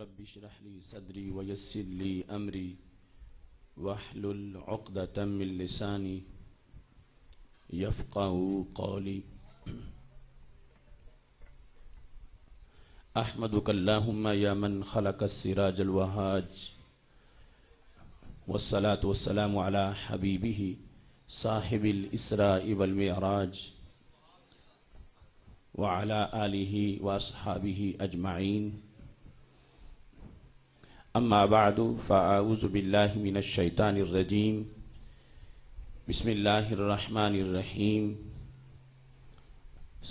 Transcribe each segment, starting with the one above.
رب اشرح لي صدري ويسر لي أمري واحلل عقدة من لساني يفقهوا قولي. أحمدك اللهم يا من خلق السراج الوهاج، والصلاة والسلام على حبيبه صاحب الإسراء والمعراج وعلى آله وأصحابه أجمعين. أما بعد فأعوذ بالله من الشيطان الرجيم. بسم الله الرحمن الرحيم.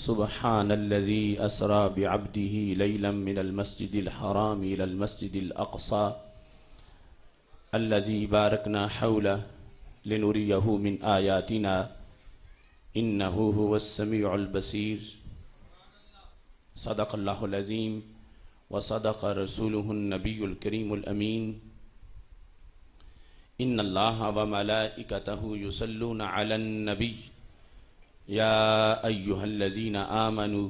سبحان الذي أسرى بعبده ليلا من المسجد الحرام إلى المسجد الأقصى الذي باركنا حوله لنريه من آياتنا إنه هو السميع البصير. صدق الله العظيم وصدق رسوله النبي الكريم الأمين. إن الله وملائكته يصلون على النبي يا أيها الذين آمنوا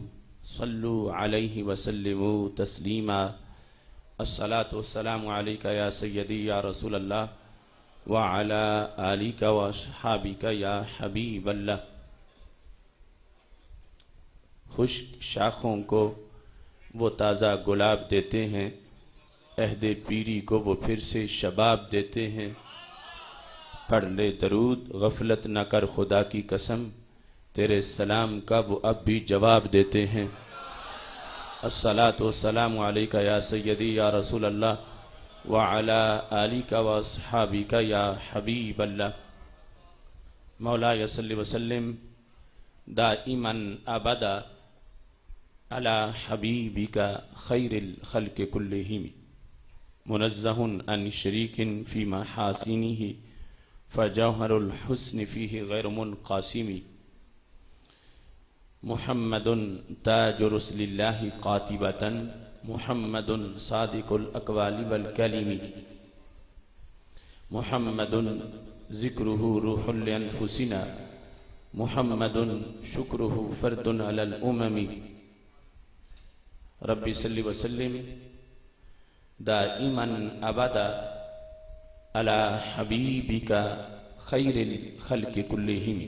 صلوا عليه وسلموا تسليما. الصلاة والسلام عليك يا سيدي يا رسول الله وعلى آلك وأصحابك يا حبیب اللہ. خشک شاخوں کو وہ تازہ گلاب دیتے ہیں، عہد پیری کو وہ پھر سے شباب دیتے ہیں. پڑھ لے درود غفلت نہ کر خدا کی قسم، تیرے سلام کا وہ اب بھی جواب دیتے ہیں. الصلاة والسلام علیکہ یا سیدی یا رسول اللہ وعلی آلک واصحابک یا حبیب اللہ. مولاي صلی وسلم دائما ابدا علی حبیبک خیر الخلق کلہم منزہ عن شریک فی محاسنہ فجوہر الحسن فیہ غیر منقاسم. محمد تاج رسل اللہ قاطبۃ محمد صادق الاقوال والکلم محمد ذکرہ روح لانفسنا محمد شکرہ فرد علی الامم. رب صلی وسلم دائما ابدا علی حبیبک خیر الخلق کلہم.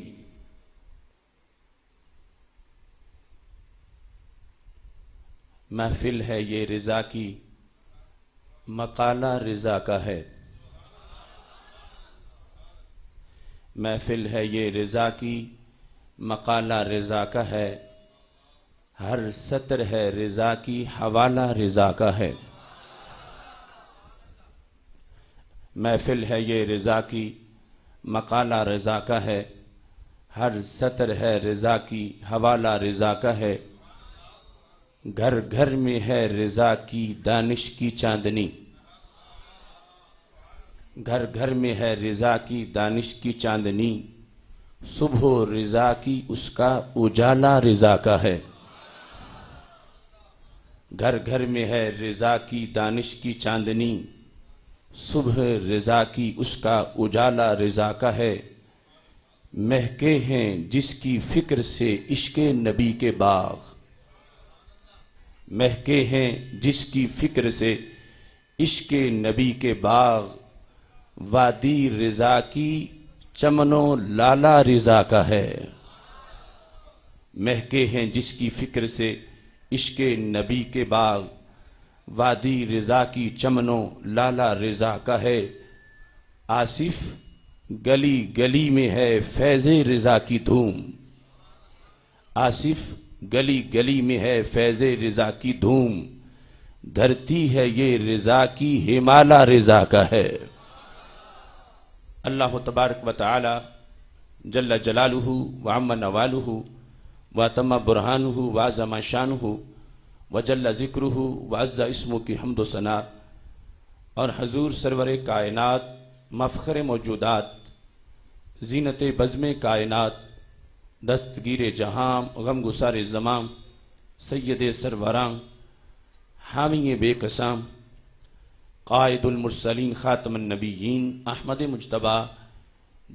محفل ہے یہ رضا کی مقالہ رضا کا ہے. محفل ہے یہ رضا کی مقالہ رضا کا ہے. ہر سطر ہے رضا کی حوالہ رضا کا ہے. محفل ہے یہ رضا کی مقالہ رضا کا ہے. ہر سطر ہے رضا کی حوالہ رضا کا ہے. گھر گھر میں ہے رضا کی دانش کی چاندنی. گھر گھر میں ہے رضا کی دانش کی چاندنی. صبح رضا کی اس کا اجالا رضا کا ہے. گھر گھر میں ہے رضا کی دانش کی چاندنی. صبح رضا کی اس کا اجالا رضا کا ہے. مہکے ہیں جس کی فکر سے عشق نبی کے باغ. مہکے ہیں جس کی فکر سے عشق نبی کے باغ. وادی رضا کی چمن و لالا رضا کا ہے. مہکے ہیں جس کی فکر سے عشق نبی کے باغ. وادی رضا کی چمن و لالا رضا کا ہے. آصف گلی گلی میں ہے فیض رضا کی دھوم. آصف گلی گلی میں ہے فیض رضا کی دھوم. دھرتی ہے یہ رضا کی ہمالہ رضا کا ہے. اللہ تبارک و تعالی جل جلالہ وعم نوالہ وتم برہانہ وعظم شانہ وجل ذکرہ وعز اسمہ کی حمد و ثنا. اور حضور سرور کائنات مفخر موجودات زینت بزم کائنات دستگیر جہاں غم گسار زمام سید سروراں حامی بے قسام قائد المرسلین خاتم النبیین احمد مجتبی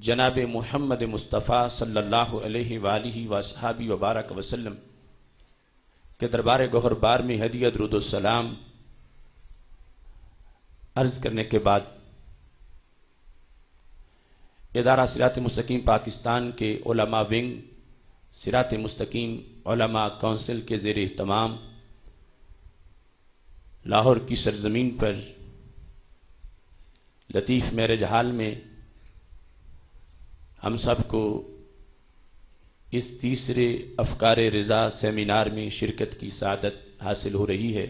جناب محمد مصطفیٰ صلی اللہ علیہ وآلہ وصحابہ وبارک وسلم کہ دربار گوہر بار میں ہدیہ درود السلام عرض کرنے کے بعد ادارہ صراط مستقیم پاکستان کے علماء ونگ صراط مستقیم علماء کونسل کے زیر اہتمام لاہور کی سرزمین پر لطیف میرج ہال میں ہم سب کو اس تیسرے افکار رضا سیمینار میں شرکت کی سعادت حاصل ہو رہی ہے۔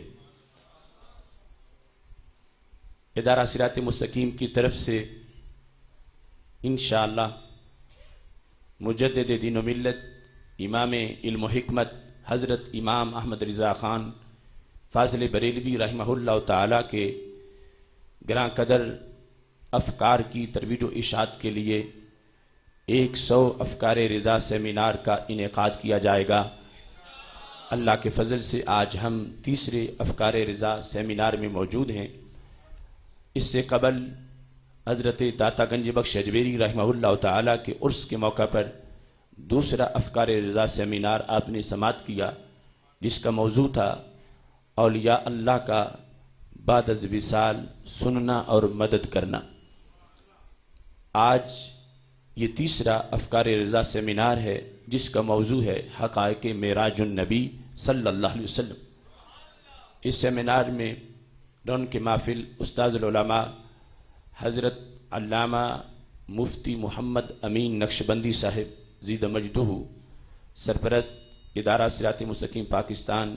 ادارہ صراط مستقیم کی طرف سے انشاءاللہ مجدد دین و ملت امام علم و حکمت حضرت امام احمد رضا خان فاضل بریلوی رحمہ اللہ تعالی کے گراں قدر افکار کی ترویج و اشاعت کے لیے 100 افکار رضا سیمینار کا انعقاد کیا جائے گا۔ اللہ کے فضل سے آج ہم تیسرے افکار رضا سیمینار میں موجود ہیں۔ اس سے قبل حضرت داتا گنج بخش اجمیری رحمہ اللہ تعالی کے عرس کے موقع پر دوسرا افکار رضا سیمینار آپ نے سماعت کیا، جس کا موضوع تھا اولیاء اللہ کا بعد از وصال سننا اور مدد کرنا۔ آج یہ تیسرا افکار رضا سیمینار ہے جس کا موضوع ہے حقائق معراج النبی صلی اللہ علیہ وسلم۔ اس سیمینار میں رون کے محفل استاذ العلماء حضرت علامہ مفتی محمد امین نقشبندی صاحب زید مجدہ سرپرست ادارہ صراط مستقیم پاکستان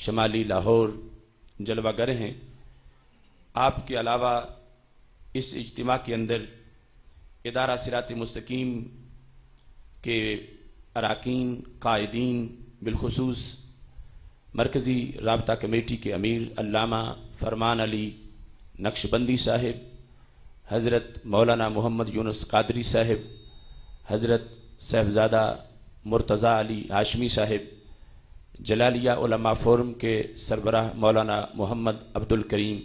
شمالی لاہور جلوہ گر ہیں۔ آپ کے علاوہ اس اجتماع کے اندر ادارہ صراط مستقیم کے اراکین قائدین بالخصوص مرکزی رابطہ کمیٹی کے امیر علامہ فرمان علی نقشبندی صاحب، حضرت مولانا محمد یونس قادری صاحب، حضرت صاحبزادہ مرتضیٰ علی ہاشمی صاحب، جلالیہ علماء فورم کے سربراہ مولانا محمد عبد الکریم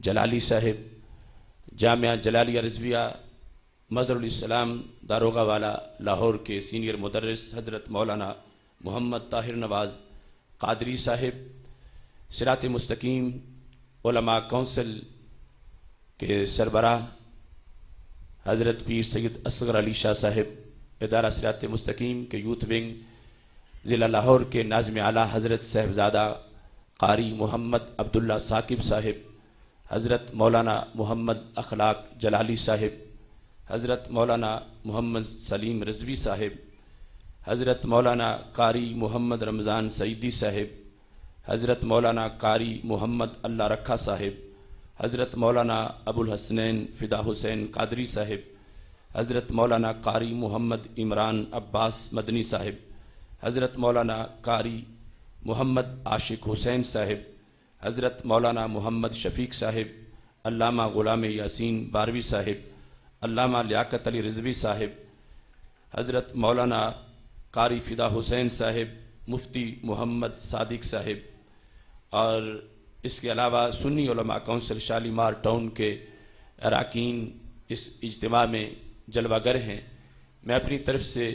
جلالی صاحب، جامعہ جلالیہ رضویہ مظہر الاسلام داروغہ والا لاہور کے سینئر مدرس حضرت مولانا محمد طاہر نواز قادری صاحب، صراط مستقیم علماء کونسل کے سربراہ حضرت پیر سید اصغر علی شاہ صاحب، ادارہ صراط مستقیم کے یوتھ ونگ ضلع لاہور کے ناظم اعلیٰ حضرت صاحبزادہ قاری محمد عبداللہ ثاقب صاحب، حضرت مولانا محمد اخلاق جلالی صاحب، حضرت مولانا محمد سلیم رضوی صاحب، حضرت مولانا قاری محمد رمضان سعیدی صاحب، حضرت مولانا قاری محمد اللہ رکھا صاحب، حضرت مولانا ابو الحسنین فدا حسین قادری صاحب، حضرت مولانا قاری محمد عمران عباس مدنی صاحب، حضرت مولانا قاری محمد عاشق حسین صاحب، حضرت مولانا محمد شفیق صاحب، علامہ غلام یاسین باروی صاحب، علامہ لیاقت علی رضوی صاحب، حضرت مولانا قاری فدا حسین صاحب، مفتی محمد صادق صاحب، اور اس کے علاوہ سنی علماء کونسل شالیمار ٹاؤن کے اراکین اس اجتماع میں جلوہ گر ہیں۔ میں اپنی طرف سے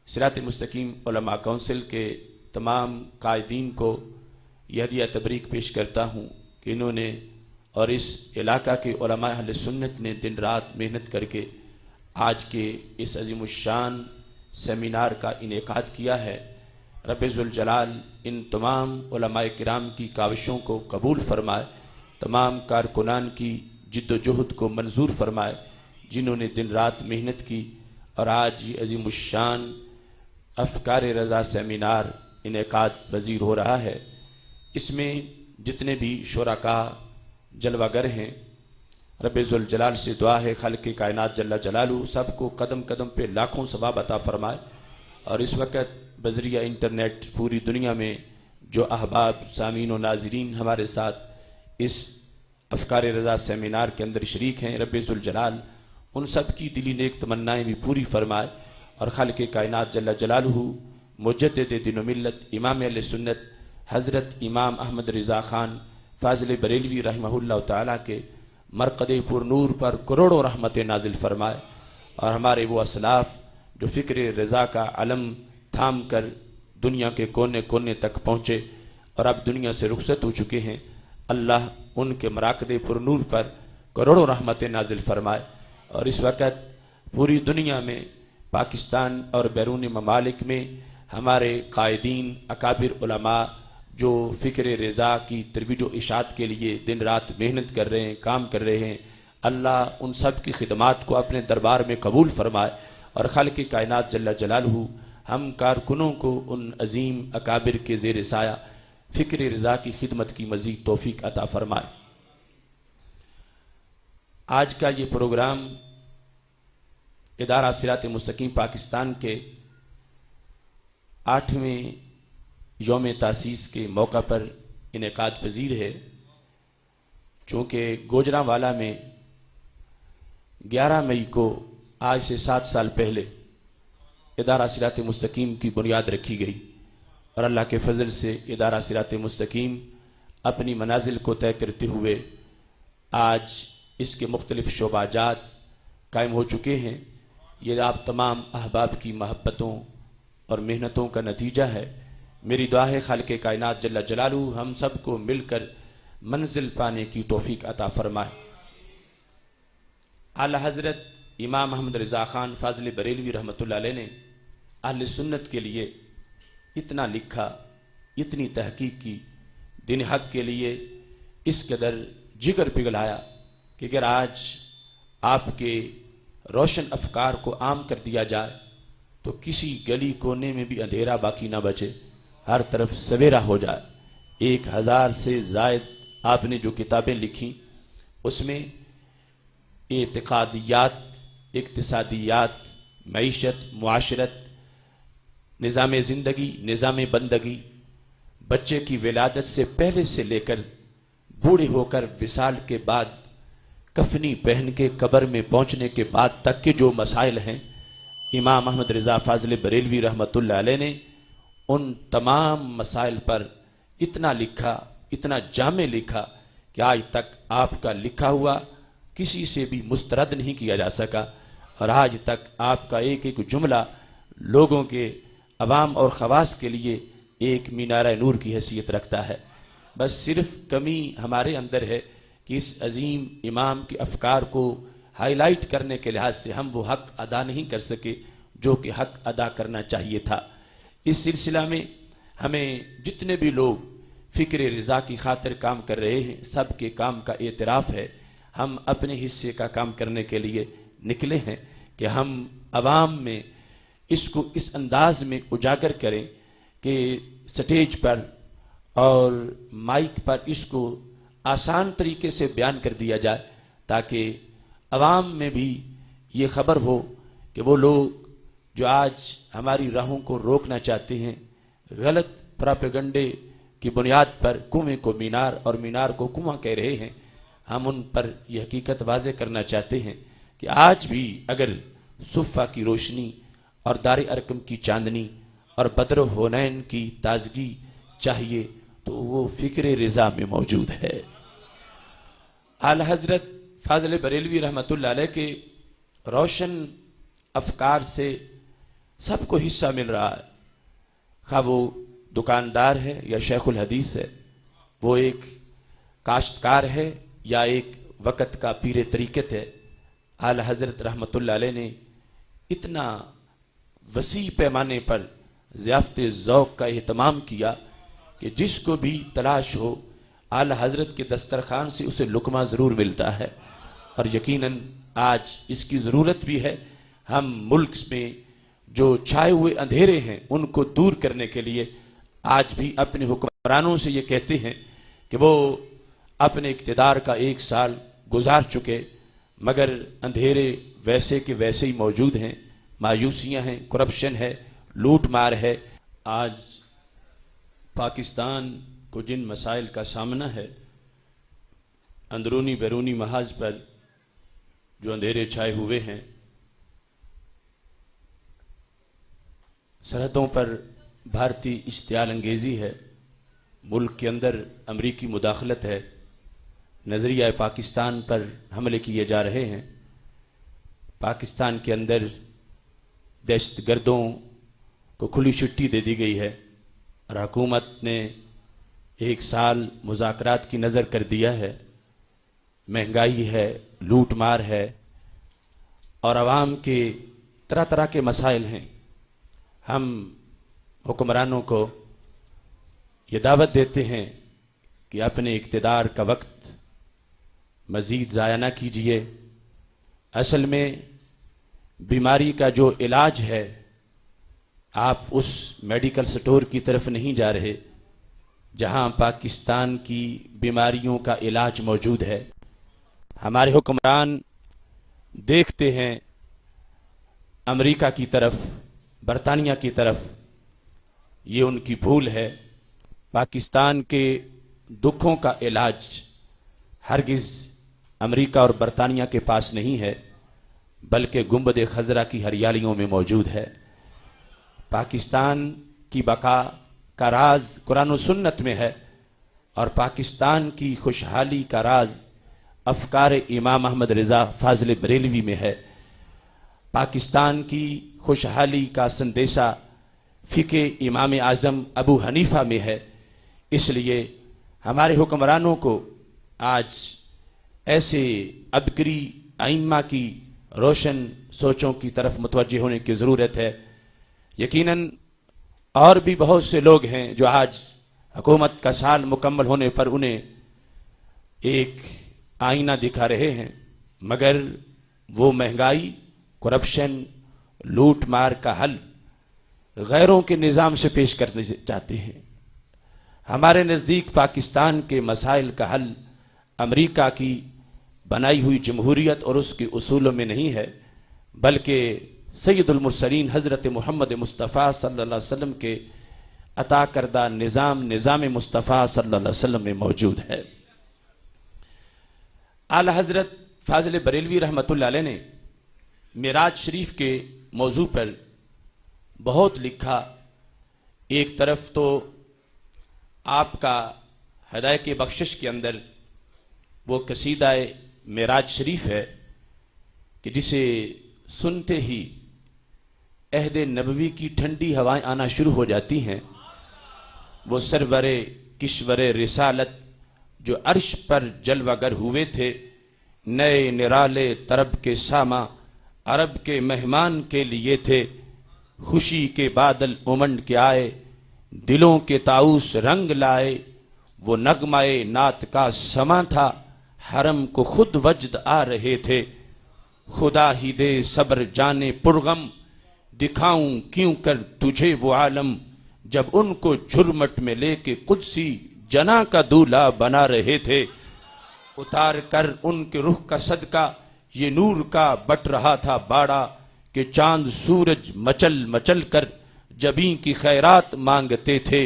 صراط مستقیم علماء کونسل کے تمام قائدین کو یہ ہدیہ تبریک پیش کرتا ہوں کہ انہوں نے اور اس علاقہ کے علماء اہل سنت نے دن رات محنت کر کے آج کے اس عظیم الشان سیمینار کا انعقاد کیا ہے۔ رب ذوالجلال ان تمام علماء کرام کی کاوشوں کو قبول فرمائے، تمام کارکنان کی جد و جہد کو منظور فرمائے جنہوں نے دن رات محنت کی، اور آج یہ عظیم الشان افکار رضا سیمینار انعقاد پذیر ہو رہا ہے۔ اس میں جتنے بھی شرکاء جلوہ گر ہیں، رب ذوالجلال سے دعا ہے خالق کائنات جل جلالہ سب کو قدم قدم پہ لاکھوں ثواب عطا فرمائے۔ اور اس وقت بذریعہ انٹرنیٹ پوری دنیا میں جو احباب سامعین و ناظرین ہمارے ساتھ اس افکار رضا سیمینار کے اندر شریک ہیں، رب ذوالجلال ان سب کی دلی نیک تمنائیں بھی پوری فرمائے، اور خالق کائنات جل جلالہ مجدد دین و ملت امام اہل سنت حضرت امام احمد رضا خان فاضل بریلوی رحمہ اللہ تعالیٰ کے مرقد پر نور پر کروڑوں رحمت نازل فرمائے، اور ہمارے وہ اسلاف جو فکر رضا کا علم تھام کر دنیا کے کونے کونے تک پہنچے اور اب دنیا سے رخصت ہو چکے ہیں، اللہ ان کے مراکد پرنور پر کروڑوں رحمتیں نازل فرمائے۔ اور اس وقت پوری دنیا میں پاکستان اور بیرون ممالک میں ہمارے قائدین اکابر علماء جو فکر رضا کی ترویج و اشاعت کے لیے دن رات محنت کر رہے ہیں، کام کر رہے ہیں، اللہ ان سب کی خدمات کو اپنے دربار میں قبول فرمائے، اور خالق کائنات جل جلالہ ہم کارکنوں کو ان عظیم اکابر کے زیر سایہ فکر رضا کی خدمت کی مزید توفیق عطا فرمائے۔ آج کا یہ پروگرام ادارہ صراط مستقیم پاکستان کے 8ویں یوم تاسیس کے موقع پر انعقاد پذیر ہے، چونکہ گوجرانوالا میں 11 مئی کو آج سے 7 سال پہلے ادارہ صراط مستقیم کی بنیاد رکھی گئی، اور اللہ کے فضل سے ادارہ صراط مستقیم اپنی منازل کو طے کرتے ہوئے آج اس کے مختلف شعبہ جات قائم ہو چکے ہیں۔ یہ آپ تمام احباب کی محبتوں اور محنتوں کا نتیجہ ہے۔ میری دعا ہے خالق کائنات جل جلالہ ہم سب کو مل کر منزل پانے کی توفیق عطا فرمائے۔ اعلی حضرت امام محمد رضا خان فاضل بریلوی رحمۃ اللہ علیہ نے اہل سنت کے لیے اتنا لکھا، اتنی تحقیق کی، دین حق کے لیے اس قدر جگر پگھلایا کہ اگر آج آپ کے روشن افکار کو عام کر دیا جائے تو کسی گلی کونے میں بھی اندھیرا باقی نہ بچے، ہر طرف سویرا ہو جائے۔ 1000 سے زائد آپ نے جو کتابیں لکھی اس میں اعتقادیات، اقتصادیات، معیشت، معاشرت، نظام زندگی، نظام بندگی، بچے کی ولادت سے پہلے سے لے کر بوڑھے ہو کر وصال کے بعد کفنی پہن کے قبر میں پہنچنے کے بعد تک کے جو مسائل ہیں، امام احمد رضا فاضل بریلوی رحمۃ اللہ علیہ نے ان تمام مسائل پر اتنا لکھا، اتنا جامع لکھا کہ آج تک آپ کا لکھا ہوا کسی سے بھی مسترد نہیں کیا جا سکا، اور آج تک آپ کا ایک ایک جملہ لوگوں کے عوام اور خواص کے لیے ایک مینارہ نور کی حیثیت رکھتا ہے۔ بس صرف کمی ہمارے اندر ہے کہ اس عظیم امام کے افکار کو ہائی لائٹ کرنے کے لحاظ سے ہم وہ حق ادا نہیں کر سکے جو کہ حق ادا کرنا چاہیے تھا۔ اس سلسلہ میں ہمیں جتنے بھی لوگ فکر رضا کی خاطر کام کر رہے ہیں، سب کے کام کا اعتراف ہے۔ ہم اپنے حصے کا کام کرنے کے لیے نکلے ہیں کہ ہم عوام میں اس کو اس انداز میں اجاگر کریں کہ سٹیج پر اور مائک پر اس کو آسان طریقے سے بیان کر دیا جائے، تاکہ عوام میں بھی یہ خبر ہو کہ وہ لوگ جو آج ہماری راہوں کو روکنا چاہتے ہیں، غلط پراپیگنڈے کی بنیاد پر کنویں کو مینار اور مینار کو کنواں کہہ رہے ہیں، ہم ان پر یہ حقیقت واضح کرنا چاہتے ہیں کہ آج بھی اگر صفہ کی روشنی اور دار ارقم کی چاندنی اور بدر حنین کی تازگی چاہیے تو وہ فکر رضا میں موجود ہے۔ اعلی حضرت فاضل بریلوی رحمۃ اللہ علیہ کے روشن افکار سے سب کو حصہ مل رہا ہے، خواہ وہ دکاندار ہے یا شیخ الحدیث ہے، وہ ایک کاشتکار ہے یا ایک وقت کا پیر طریقت ہے۔ اعلی حضرت رحمۃ اللہ علیہ نے اتنا وسیع پیمانے پر ضیافت ذوق کا اہتمام کیا کہ جس کو بھی تلاش ہو اعلی حضرت کے دسترخوان سے اسے لقمہ ضرور ملتا ہے، اور یقیناً آج اس کی ضرورت بھی ہے۔ ہم ملک میں جو چھائے ہوئے اندھیرے ہیں ان کو دور کرنے کے لیے آج بھی اپنے حکمرانوں سے یہ کہتے ہیں کہ وہ اپنے اقتدار کا 1 سال گزار چکے، مگر اندھیرے ویسے کے ویسے ہی موجود ہیں، مایوسیاں ہیں، کرپشن ہے، لوٹ مار ہے۔ آج پاکستان کو جن مسائل کا سامنا ہے، اندرونی بیرونی محاذ پر جو اندھیرے چھائے ہوئے ہیں، سرحدوں پر بھارتی اشتعال انگیزی ہے، ملک کے اندر امریکی مداخلت ہے، نظریہ پاکستان پر حملے کیے جا رہے ہیں، پاکستان کے اندر دہشت گردوں کو کھلی چھٹی دے دی گئی ہے، اور حکومت نے ایک سال مذاکرات کی نظر کر دیا ہے، مہنگائی ہے، لوٹ مار ہے اور عوام کے طرح طرح کے مسائل ہیں۔ ہم حکمرانوں کو یہ دعوت دیتے ہیں کہ اپنے اقتدار کا وقت مزید ضائع نہ کیجیے۔ اصل میں بیماری کا جو علاج ہے، آپ اس میڈیکل سٹور کی طرف نہیں جا رہے جہاں پاکستان کی بیماریوں کا علاج موجود ہے۔ ہمارے حکمران دیکھتے ہیں امریکہ کی طرف، برطانیہ کی طرف، یہ ان کی بھول ہے۔ پاکستان کے دکھوں کا علاج ہرگز امریکہ اور برطانیہ کے پاس نہیں ہے، بلکہ گنبد خضرا کی ہریالیوں میں موجود ہے۔ پاکستان کی بقا کا راز قرآن و سنت میں ہے، اور پاکستان کی خوشحالی کا راز افکار امام احمد رضا فاضل بریلوی میں ہے۔ پاکستان کی خوشحالی کا سندیسہ فقہ امام اعظم ابو حنیفہ میں ہے۔ اس لیے ہمارے حکمرانوں کو آج ایسے عبقری ائمہ کی روشن سوچوں کی طرف متوجہ ہونے کی ضرورت ہے۔ یقیناً اور بھی بہت سے لوگ ہیں جو آج حکومت کا سال مکمل ہونے پر انہیں ایک آئینہ دکھا رہے ہیں، مگر وہ مہنگائی، کرپشن، لوٹ مار کا حل غیروں کے نظام سے پیش کرنے چاہتے ہیں۔ ہمارے نزدیک پاکستان کے مسائل کا حل امریکہ کی بنائی ہوئی جمہوریت اور اس کے اصولوں میں نہیں ہے، بلکہ سید المرسلین حضرت محمد مصطفیٰ صلی اللہ علیہ وسلم کے عطا کردہ نظام مصطفیٰ صلی اللہ علیہ وسلم میں موجود ہے۔ اعلی حضرت فاضل بریلوی رحمۃ اللہ علیہ نے معراج شریف کے موضوع پر بہت لکھا۔ ایک طرف تو آپ کا ہدایت بخشش کے اندر وہ قصیدہ معراج شریف ہے کہ جسے سنتے ہی عہد نبوی کی ٹھنڈی ہوائیں آنا شروع ہو جاتی ہیں۔ وہ سرور کشور رسالت جو عرش پر جلوہ گر ہوئے تھے، نئے نرالے طرب کے ساماں عرب کے مہمان کے لیے تھے، خوشی کے بادل امنڈ کے آئے، دلوں کے طاؤس رنگ لائے، وہ نغمہ نعت کا سماں تھا، حرم کو خود وجد آ رہے تھے، خدا ہی دے صبر جانے پرغم، دکھاؤں کیوں کر تجھے وہ عالم، جب ان کو جھرمٹ میں لے کے قدسی جنا کا دولہا بنا رہے تھے، اتار کر ان کے رخ کا صدقہ یہ نور کا بٹ رہا تھا باڑا، کہ چاند سورج مچل مچل کر جبیں کی خیرات مانگتے تھے،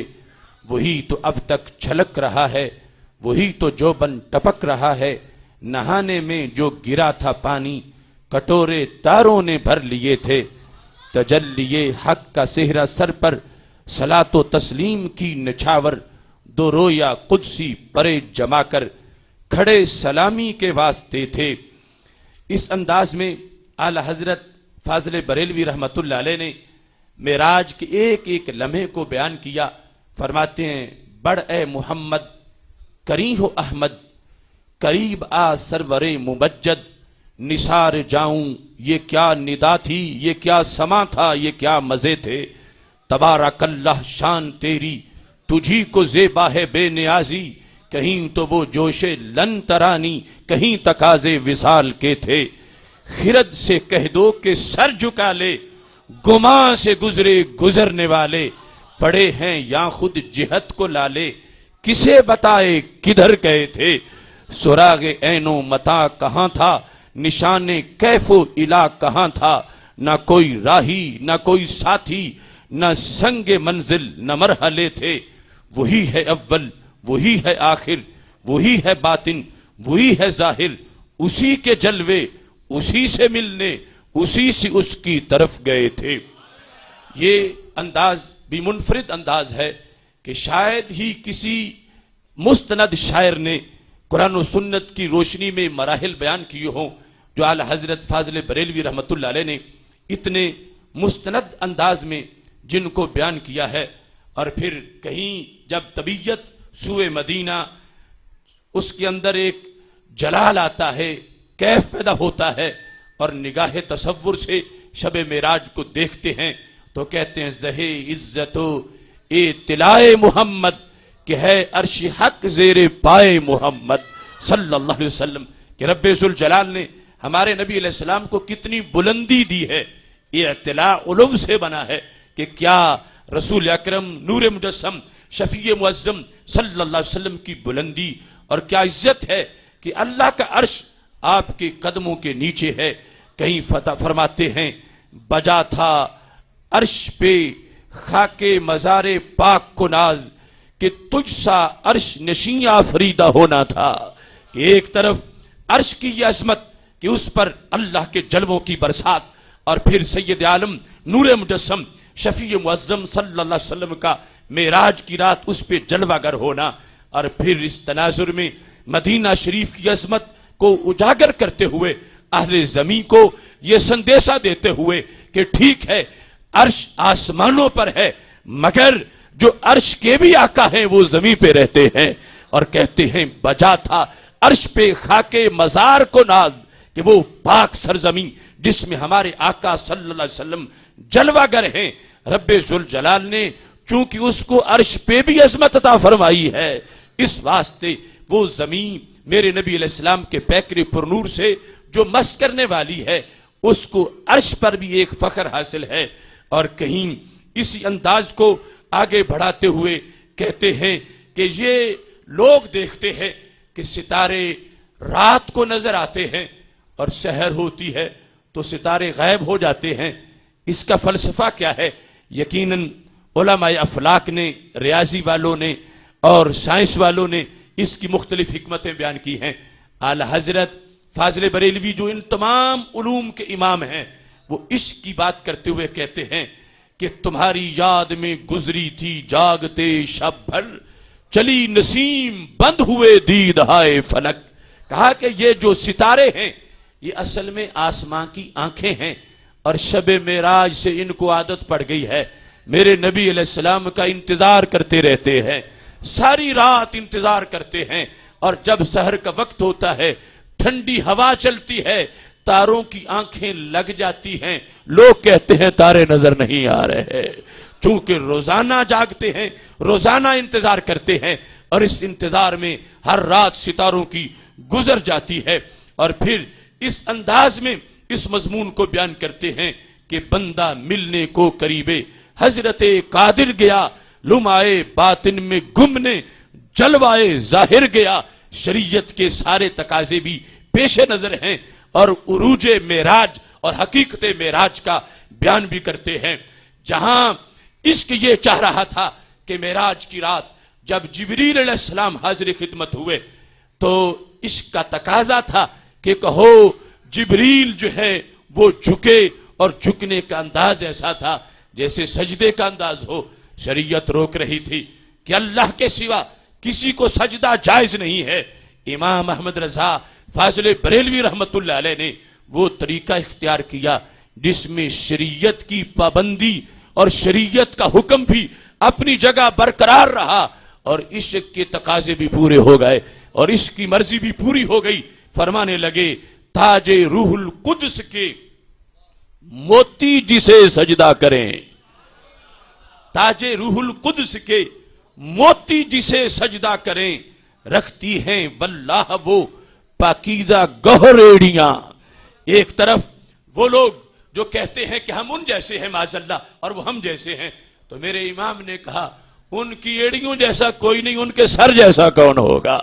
وہی تو اب تک چھلک رہا ہے، وہی تو جوبن ٹپک رہا ہے، نہانے میں جو گرا تھا پانی کٹورے تاروں نے بھر لیے تھے، تجلی حق کا صحرا سر پر صلاۃ و تسلیم کی نچھاور، دو رویا قدسی پرے جما کر کھڑے سلامی کے واسطے تھے۔ اس انداز میں اعلی حضرت فاضل بریلوی رحمۃ اللہ علیہ نے معراج کے ایک ایک لمحے کو بیان کیا۔ فرماتے ہیں، بڑھ اے محمد کری ہو احمد، قریب آ سرور ممجد، نثار جاؤں یہ کیا ندا تھی، یہ کیا سما تھا، یہ کیا مزے تھے، تبارک اللہ شان تیری تجھی کو زیبا ہے بے نیازی، کہیں تو وہ جوش لن ترانی، کہیں تقاضے وصال کے تھے، خرد سے کہہ دو کہ سر جھکا لے، گماں سے گزرے گزرنے والے، پڑے ہیں یا خود جہت کو لالے، کسے بتائے کدھر گئے تھے، سراغ عین و متا کہاں تھا، نشان کیف و الا کہاں تھا، نہ کوئی راہی نہ کوئی ساتھی، نہ سنگ منزل نہ مرحلے تھے، وہی ہے اول وہی ہے آخر، وہی ہے باطن وہی ہے ظاہر، اسی کے جلوے اسی سے ملنے اسی سے اس کی طرف گئے تھے۔ یہ انداز بھی منفرد انداز ہے کہ شاید ہی کسی مستند شاعر نے قرآن و سنت کی روشنی میں مراحل بیان کیے ہوں جو اعلی حضرت فاضل بریلوی رحمۃ اللہ علیہ نے اتنے مستند انداز میں جن کو بیان کیا ہے۔ اور پھر کہیں جب طبیعت سوئے مدینہ اس کے اندر ایک جلال آتا ہے، کیف پیدا ہوتا ہے، اور نگاہ تصور سے شب معراج کو دیکھتے ہیں تو کہتے ہیں زہے عزت و اطلاع محمد کہ ہے عرش حق زیر پائے محمد صلی اللہ علیہ وسلم، کہ رب ذوالجلال نے ہمارے نبی علیہ السلام کو کتنی بلندی دی ہے۔ یہ اطلاع علوم سے بنا ہے کہ کیا رسول اکرم نور مجسم شفیع معظم صلی اللہ علیہ وسلم کی بلندی اور کیا عزت ہے کہ اللہ کا عرش آپ کے قدموں کے نیچے ہے۔ کہیں فتح فرماتے ہیں بجا تھا عرش پہ خاک مزار پاک کو ناز کہ تجھ سا عرش نشین آفریدہ ہونا تھا، کہ ایک طرف عرش کی یہ عظمت کہ اس پر اللہ کے جلووں کی برسات، اور پھر سید عالم نور مجسم شفیع معظم صلی اللہ علیہ وسلم کا معراج کی رات اس پہ جلوہ گر ہونا، اور پھر اس تناظر میں مدینہ شریف کی عظمت کو اجاگر کرتے ہوئے اہل زمین کو یہ سندیشہ دیتے ہوئے کہ ٹھیک ہے عرش آسمانوں پر ہے مگر جو عرش کے بھی آقا ہیں وہ زمین پہ رہتے ہیں، اور کہتے ہیں بجا تھا عرش پہ خاک مزار کو ناز کہ وہ پاک سرزمین جس میں ہمارے آقا صلی اللہ علیہ وسلم جلوہ گر ہیں، رب ذوالجلال نے چونکہ اس کو عرش پہ بھی عظمت عطا فرمائی ہے، اس واسطے وہ زمین میرے نبی علیہ السلام کے پیکر پرنور سے جو مس کرنے والی ہے اس کو عرش پر بھی ایک فخر حاصل ہے۔ اور کہیں اسی انداز کو آگے بڑھاتے ہوئے کہتے ہیں کہ یہ لوگ دیکھتے ہیں کہ ستارے رات کو نظر آتے ہیں اور سحر ہوتی ہے تو ستارے غائب ہو جاتے ہیں، اس کا فلسفہ کیا ہے؟ یقیناً علماء افلاک نے، ریاضی والوں نے اور سائنس والوں نے اس کی مختلف حکمتیں بیان کی ہیں۔ اعلی حضرت فاضل بریلوی جو ان تمام علوم کے امام ہیں وہ عشق کی بات کرتے ہوئے کہتے ہیں کہ تمہاری یاد میں گزری تھی جاگتے شب بھر، چلی نسیم بند ہوئے دید ہائے فلک۔ کہا کہ یہ جو ستارے ہیں یہ اصل میں آسمان کی آنکھیں ہیں، اور شب معراج سے ان کو عادت پڑ گئی ہے، میرے نبی علیہ السلام کا انتظار کرتے رہتے ہیں، ساری رات انتظار کرتے ہیں، اور جب سحر کا وقت ہوتا ہے ٹھنڈی ہوا چلتی ہے، تاروں کی آنکھیں لگ جاتی ہیں، لوگ کہتے ہیں تارے نظر نہیں آ رہے، چونکہ روزانہ جاگتے ہیں، روزانہ انتظار کرتے ہیں، اور اس انتظار میں ہر رات ستاروں کی گزر جاتی ہے۔ اور پھر اس انداز میں اس مضمون کو بیان کرتے ہیں کہ بندہ ملنے کو قریبے حضرت قادر گیا، لمائے باطن میں گمنے جلوائے ظاہر گیا۔ شریعت کے سارے تقاضے بھی پیش نظر ہیں اور عروج معراج اور حقیقت معراج کا بیان بھی کرتے ہیں۔ جہاں عشق یہ چاہ رہا تھا کہ معراج کی رات جب جبریل علیہ السلام حاضر خدمت ہوئے تو عشق کا تقاضا تھا کہ کہو جبریل جو ہے وہ جھکے، اور جھکنے کا انداز ایسا تھا جیسے سجدے کا انداز ہو۔ شریعت روک رہی تھی کہ اللہ کے سوا کسی کو سجدہ جائز نہیں ہے۔ امام احمد رضا فاضل بریلوی رحمت اللہ علیہ نے وہ طریقہ اختیار کیا جس میں شریعت کی پابندی اور شریعت کا حکم بھی اپنی جگہ برقرار رہا، اور عشق کے تقاضے بھی پورے ہو گئے اور عشق کی مرضی بھی پوری ہو گئی۔ فرمانے لگے تاج روح القدس کے موتی جسے سجدہ کریں، تاج روح القدس کے موتی جسے سجدہ کریں، رکھتی ہیں واللہ وہ پاکیزہ گہر ایڑیاں۔ ایک طرف وہ لوگ جو کہتے ہیں کہ ہم ان جیسے ہیں معاذ اللہ اور وہ ہم جیسے ہیں، تو میرے امام نے کہا ان کی ایڑیوں جیسا کوئی نہیں، ان کے سر جیسا کون ہوگا،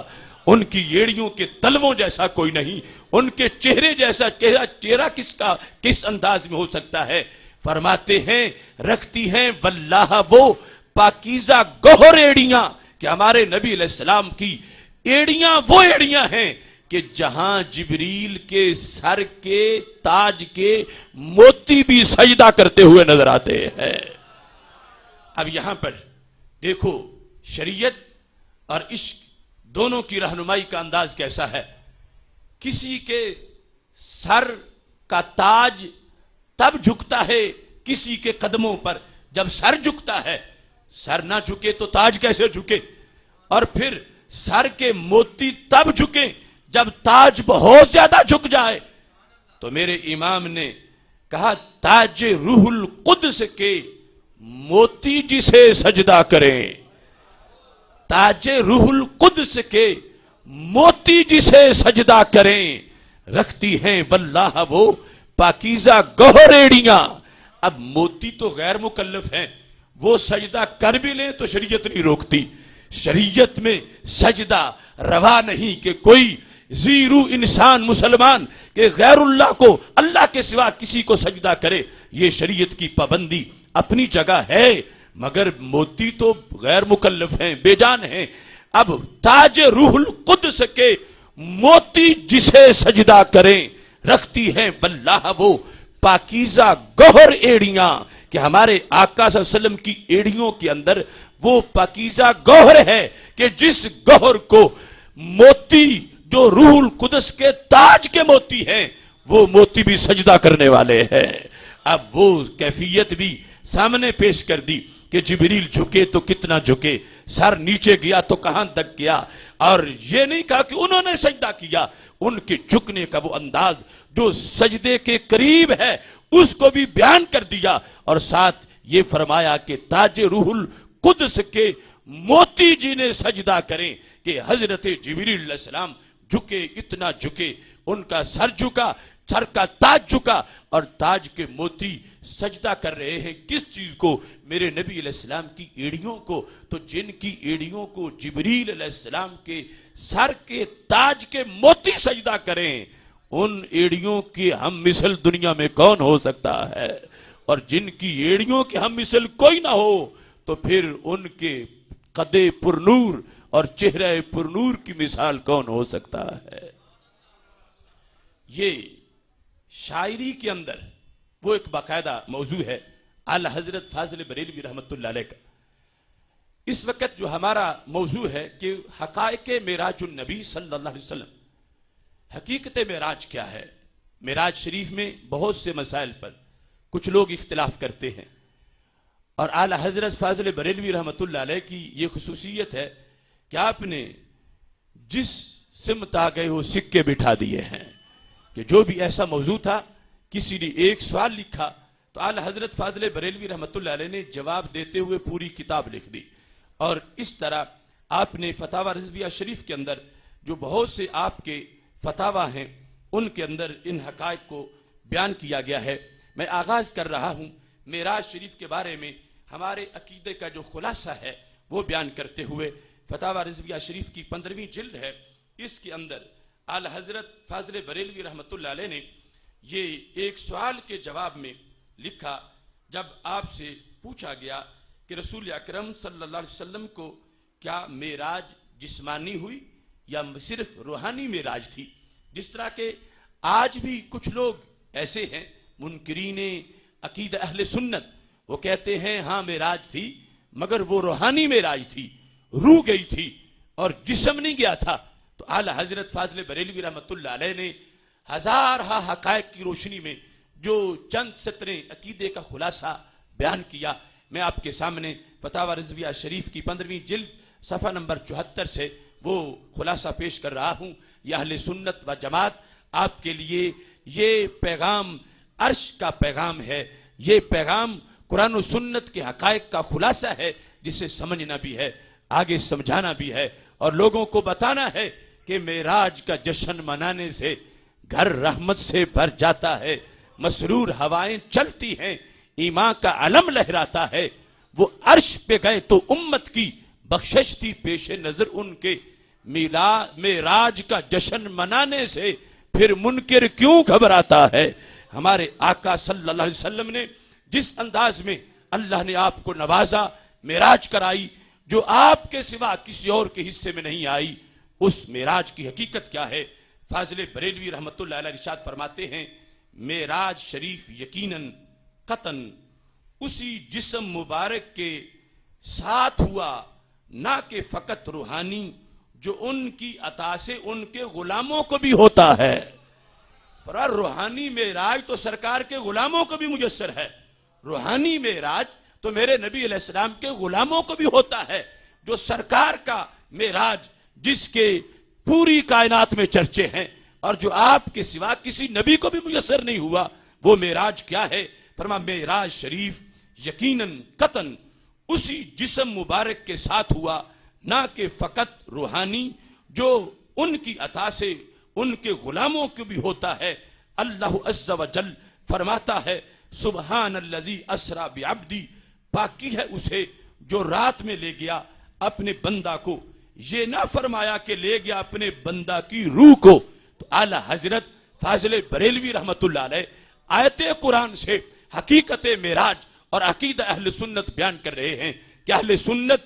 ان کی ایڑیوں کے تلووں جیسا کوئی نہیں، ان کے چہرے جیسا چہرہ کس انداز میں ہو سکتا ہے؟ فرماتے ہیں رکھتی ہیں واللہ وہ پاکیزہ گہر ایڑیاں، کہ ہمارے نبی علیہ السلام کی ایڑیاں وہ ایڑیاں ہیں کہ جہاں جبریل کے سر کے تاج کے موتی بھی سجدہ کرتے ہوئے نظر آتے ہیں۔ اب یہاں پر دیکھو شریعت اور عشق دونوں کی رہنمائی کا انداز کیسا ہے۔ کسی کے سر کا تاج تب جھکتا ہے کسی کے قدموں پر جب سر جھکتا ہے، سر نہ جھکے تو تاج کیسے جھکے؟ اور پھر سر کے موتی تب جھکیں جب تاج بہت زیادہ جھک جائے. تو میرے امام نے کہا تاج روح القدس کے موتی جسے سجدہ کریں، تاج روح القدس کے موتی جسے سجدہ کریں، رکھتی ہیں واللہ وہ پاکیزہ گوہر ایڑیاں. اب موتی تو غیر مکلف ہیں، وہ سجدہ کر بھی لیں تو شریعت نہیں روکتی. شریعت میں سجدہ روا نہیں کہ کوئی زیرو انسان مسلمان کہ غیر اللہ کو اللہ کے سوا کسی کو سجدہ کرے. یہ شریعت کی پابندی اپنی جگہ ہے، مگر موتی تو غیر مکلف ہیں، بے جان ہیں. اب تاج روح القدس کے موتی جسے سجدہ کریں، رکھتی ہیں واللہ وہ پاکیزہ گوہر ایڑیاں، کہ ہمارے آقا صلی اللہ علیہ وسلم کی ایڑیوں کے اندر وہ پاکیزہ گوہر ہے کہ جس گوہر کو موتی جو روح القدس کے تاج کے موتی ہیں وہ موتی بھی سجدہ کرنے والے ہیں. اب وہ کیفیت بھی سامنے پیش کر دی کہ جبریل جھکے تو کتنا جھکے، سر نیچے گیا تو کہاں تک گیا. اور یہ نہیں کہا کہ انہوں نے سجدہ کیا، ان کے جھکنے کا وہ انداز جو سجدے کے قریب ہے اس کو بھی بیان کر دیا، اور ساتھ یہ فرمایا کہ تاج روح القدس کے موتی جی نے سجدہ کریں کہ حضرت جبریل علیہ السلام جھکے، اتنا جھکے، ان کا سر جھکا، سر کا تاج جھکا، اور تاج کے موتی سجدہ کر رہے ہیں. کس چیز کو؟ میرے نبی علیہ السلام کی ایڑیوں کو. تو جن کی ایڑیوں کو جبریل علیہ السلام کے سر کے تاج کے موتی سجدہ کریں، ان ایڑیوں کی ہم مثل دنیا میں کون ہو سکتا ہے؟ اور جن کی ایڑیوں کی ہم مثل کوئی نہ ہو تو پھر ان کے قد پرنور اور چہرہ پرنور کی مثال کون ہو سکتا ہے؟ یہ شاعری کے اندر وہ ایک باقاعدہ موضوع ہے اعلی حضرت فاضل بریلوی رحمت اللہ علیہ کا. اس وقت جو ہمارا موضوع ہے کہ حقائق معراج النبی صلی اللہ علیہ وسلم، حقیقت معراج کیا ہے؟ معراج شریف میں بہت سے مسائل پر کچھ لوگ اختلاف کرتے ہیں، اور اعلی حضرت فاضل بریلوی رحمت اللہ علیہ کی یہ خصوصیت ہے کہ آپ نے جس سمت آ گئے وہ سکے بٹھا دیے ہیں. کہ جو بھی ایسا موضوع تھا، کسی نے ایک سوال لکھا تو اعلی حضرت فاضل بریلوی رحمت اللہ علیہ نے جواب دیتے ہوئے پوری کتاب لکھ دی. اور اس طرح آپ نے فتاوی رضویہ شریف کے اندر جو بہت سے آپ کے فتاوی ہیں ان کے اندر ان حقائق کو بیان کیا گیا ہے. میں آغاز کر رہا ہوں معراج شریف کے بارے میں ہمارے عقیدے کا جو خلاصہ ہے وہ بیان کرتے ہوئے. فتاوی رضویہ شریف کی 15ویں جلد ہے، اس کے اندر اعلی حضرت فاضل بریلوی رحمت اللہ علیہ نے یہ ایک سوال کے جواب میں لکھا. جب آپ سے پوچھا گیا کہ رسول اکرم صلی اللہ علیہ وسلم کو کیا معراج جسمانی ہوئی یا صرف روحانی معراج تھی؟ جس طرح کہ آج بھی کچھ لوگ ایسے ہیں منکرین عقیدہ اہل سنت، وہ کہتے ہیں ہاں معراج تھی مگر وہ روحانی معراج تھی، روح گئی تھی اور جسم نہیں گیا تھا. تو اعلی حضرت فاضل بریلوی رحمت اللہ علیہ نے ہزارہ حقائق کی روشنی میں جو چند سطریں عقیدے کا خلاصہ بیان کیا، میں آپ کے سامنے فتاوی رضویہ شریف کی 15ویں جلد صفحہ نمبر 74 سے وہ خلاصہ پیش کر رہا ہوں. یہ اہل سنت و جماعت آپ کے لیے یہ پیغام عرش کا پیغام ہے، یہ پیغام قرآن و سنت کے حقائق کا خلاصہ ہے جسے سمجھنا بھی ہے، آگے سمجھانا بھی ہے، اور لوگوں کو بتانا ہے کہ معراج کا جشن منانے سے گھر رحمت سے بھر جاتا ہے، مسرور ہوائیں چلتی ہیں، ایمان کا علم لہراتا ہے. وہ عرش پہ گئے تو امت کی بخشش تھی پیش نظر ان کے، معراج کا جشن منانے سے پھر منکر کیوں گھبراتا ہے؟ ہمارے آقا صلی اللہ علیہ وسلم نے جس انداز میں اللہ نے آپ کو نوازا، معراج کرائی جو آپ کے سوا کسی اور کے حصے میں نہیں آئی، اس معراج کی حقیقت کیا ہے؟ فاضل بریلوی رحمت اللہ علیہ ارشاد فرماتے ہیں معراج شریف یقیناً قطعاً اسی جسم مبارک کے ساتھ ہوا، نہ کہ فقط روحانی جو ان کی عطا سے ان کے غلاموں کو بھی ہوتا ہے. پر روحانی معراج تو سرکار کے غلاموں کو بھی میسر ہے، روحانی معراج تو میرے نبی علیہ السلام کے غلاموں کو بھی ہوتا ہے. جو سرکار کا معراج جس کے پوری کائنات میں چرچے ہیں اور جو آپ کے سوا کسی نبی کو بھی میسر نہیں ہوا، وہ معراج کیا ہے؟ فرمایا معراج شریف یقیناً قطعاً اسی جسم مبارک کے ساتھ ہوا، نہ کہ فقط روحانی جو ان کی عطا سے ان کے غلاموں کو بھی ہوتا ہے۔ اللہ عز و جل فرماتا ہے سبحان الذی اسری بعبدی، پاکی ہے اسے جو رات میں لے گیا اپنے بندہ کو۔ یہ نہ فرمایا کہ لے گیا اپنے بندہ کی روح کو۔ تو اعلی حضرت فاضل بریلوی رحمت اللہ علیہ آیت قرآن سے حقیقت معراج اور عقیدہ اہل سنت بیان کر رہے ہیں کہ اہل سنت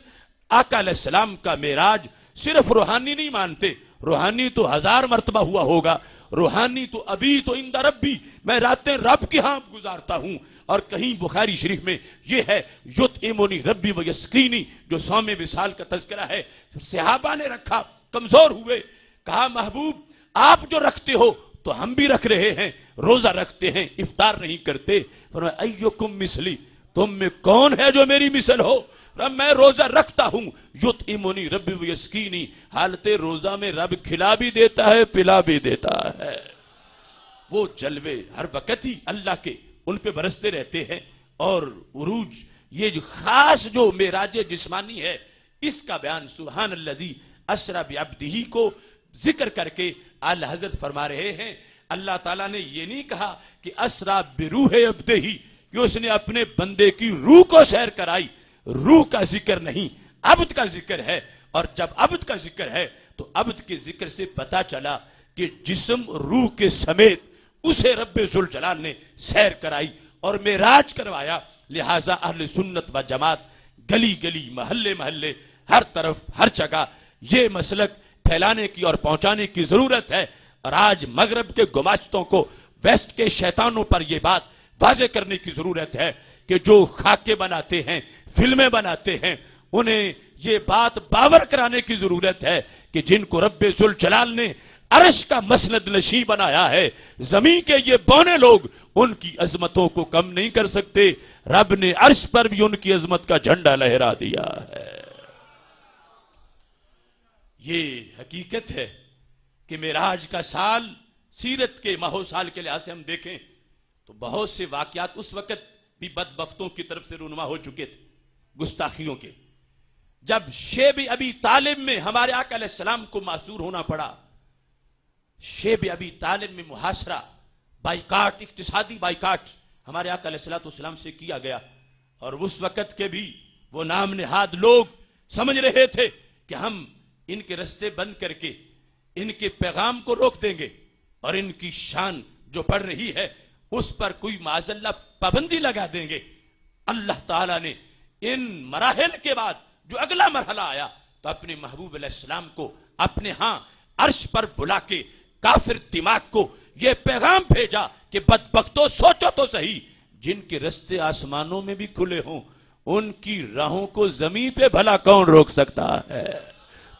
آقا علیہ السلام کا معراج صرف روحانی نہیں مانتے، روحانی تو 1000 مرتبہ ہوا ہوگا، روحانی تو ابھی تو عند ربی، میں راتیں رب کے ہاں گزارتا ہوں۔ اور کہیں بخاری شریف میں یہ ہے یطعمنی ربی و یسقینی، جو صوم وصال کا تذکرہ ہے۔ صحابہ نے رکھا، کمزور ہوئے، کہا محبوب آپ جو رکھتے ہو تو ہم بھی رکھ رہے ہیں، روزہ رکھتے ہیں، افطار نہیں کرتے۔ فرمایا ایکم مثلی، تم میں کون ہے جو میری مثل ہو؟ میں روزہ رکھتا ہوں، یطعمنی ربی و یسقینی، حالت روزہ میں رب کھلا بھی دیتا ہے پلا بھی دیتا ہے۔ وہ جلوے ہر وقت ہی اللہ کے ان پہ برستے رہتے ہیں۔ اور عروج یہ جو خاص جو معراج جسمانی ہے، اس کا بیان سبحان الذی اسری بعبدہ کو ذکر کر کے اعلی حضرت فرما رہے ہیں اللہ تعالیٰ نے یہ نہیں کہا کہ اسری بروح عبدہ، کہ اس نے اپنے بندے کی روح کو سیر کرائی، روح کا ذکر نہیں، عبد کا ذکر ہے۔ اور جب عبد کا ذکر ہے تو عبد کے ذکر سے پتا چلا کہ جسم روح کے سمیت اسے رب ذوالجلال نے سیر کرائی اور معراج کروایا۔ لہٰذا اہل سنت و جماعت گلی گلی محلے محلے ہر طرف ہر جگہ یہ مسلک پھیلانے کی اور پہنچانے کی ضرورت ہے۔ اور آج مغرب کے گماشتوں کو، ویسٹ کے شیطانوں پر یہ بات واضح کرنے کی ضرورت ہے کہ جو خاکے بناتے ہیں، فلمیں بناتے ہیں، انہیں یہ بات باور کرانے کی ضرورت ہے کہ جن کو رب ذوالجلال نے عرش کا مسند نشیں بنایا ہے، زمین کے یہ بونے لوگ ان کی عظمتوں کو کم نہیں کر سکتے۔ رب نے عرش پر بھی ان کی عظمت کا جھنڈا لہرا دیا ہے۔ یہ حقیقت ہے کہ معراج کا سال سیرت کے ماہ سال کے لحاظ سے ہم دیکھیں تو بہت سے واقعات اس وقت بھی بدبختوں کی طرف سے رونما ہو چکے تھے، گستاخیوں کے۔ جب شیب ابی طالب میں ہمارے آقا علیہ السلام کو معصور ہونا پڑا، شیب ابی طالب میں محاصرہ، بائیکاٹ، اقتصادی بائیکاٹ ہمارے آقا علیہ السلام سے کیا گیا، اور اس وقت کے بھی وہ نام نہاد لوگ سمجھ رہے تھے کہ ہم ان کے رستے بند کر کے ان کے پیغام کو روک دیں گے اور ان کی شان جو بڑھ رہی ہے اس پر کوئی معاذ اللہ پابندی لگا دیں گے۔ اللہ تعالیٰ نے ان مراحل کے بعد جو اگلا مرحلہ آیا تو اپنے محبوب علیہ السلام کو اپنے ہاں عرش پر بلا کے کافر دماغ کو یہ پیغام بھیجا کہ بدبختوں سوچو تو صحیح، جن کے رستے آسمانوں میں بھی کھلے ہوں ان کی راہوں کو زمین پہ بھلا کون روک سکتا ہے؟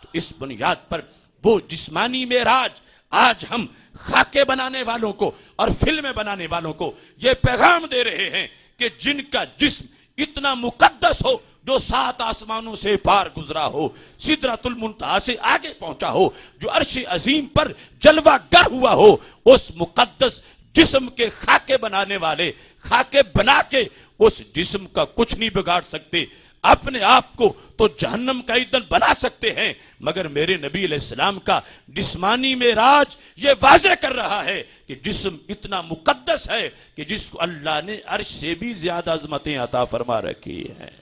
تو اس بنیاد پر وہ جسمانی معراج آج ہم خاکے بنانے والوں کو اور فلمیں بنانے والوں کو یہ پیغام دے رہے ہیں کہ جن کا جسم اتنا مقدس ہو، جو 7 آسمانوں سے پار گزرا ہو، سدرۃ المنتہا سے آگے پہنچا ہو، جو عرش عظیم پر جلوہ گر ہوا ہو، اس مقدس جسم کے خاکے بنانے والے خاکے بنا کے اس جسم کا کچھ نہیں بگاڑ سکتے۔ اپنے آپ کو تو جہنم کا ایندھن بنا سکتے ہیں، مگر میرے نبی علیہ السلام کا جسمانی معراج یہ واضح کر رہا ہے کہ جسم اتنا مقدس ہے کہ جس کو اللہ نے عرش سے بھی زیادہ عظمتیں عطا فرما رکھی ہیں۔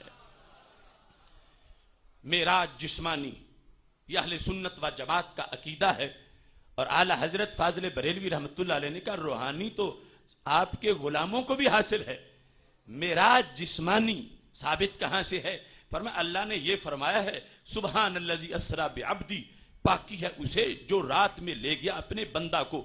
معراج جسمانی یہ اہل سنت و جماعت کا عقیدہ ہے، اور اعلی حضرت فاضل بریلوی رحمت اللہ علیہ نے کہا روحانی تو آپ کے غلاموں کو بھی حاصل ہے، معراج جسمانی ثابت کہاں سے ہے؟ فرمایا اللہ نے یہ فرمایا ہے سبحان الذی اسری بعبدی، پاکی ہے اسے جو رات میں لے گیا اپنے بندہ کو۔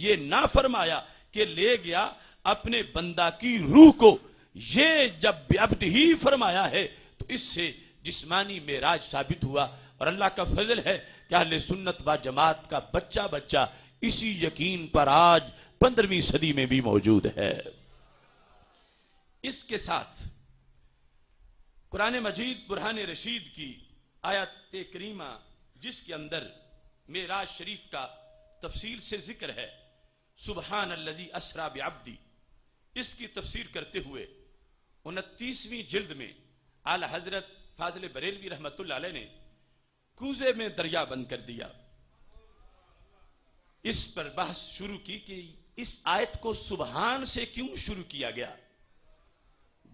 یہ نہ فرمایا کہ لے گیا اپنے بندہ کی روح کو، یہ جب بعبد ہی فرمایا ہے تو اس سے جسمانی معراج ثابت ہوا۔ اور اللہ کا فضل ہے کہ اہل سنت و جماعت کا بچہ بچہ اسی یقین پر آج 15ویں صدی میں بھی موجود ہے۔ اس کے ساتھ قرآن مجید برہان رشید کی آیت کریمہ جس کے اندر معراج شریف کا تفصیل سے ذکر ہے، سبحان الذی اسری بعبدی، اس کی تفسیر کرتے ہوئے 29ویں جلد میں اعلی حضرت فاضل بریلوی رحمت اللہ علیہ نے کوزے میں دریا بند کر دیا، اس پر بحث شروع کی کہ اس آیت کو سبحان سے کیوں شروع کیا گیا؟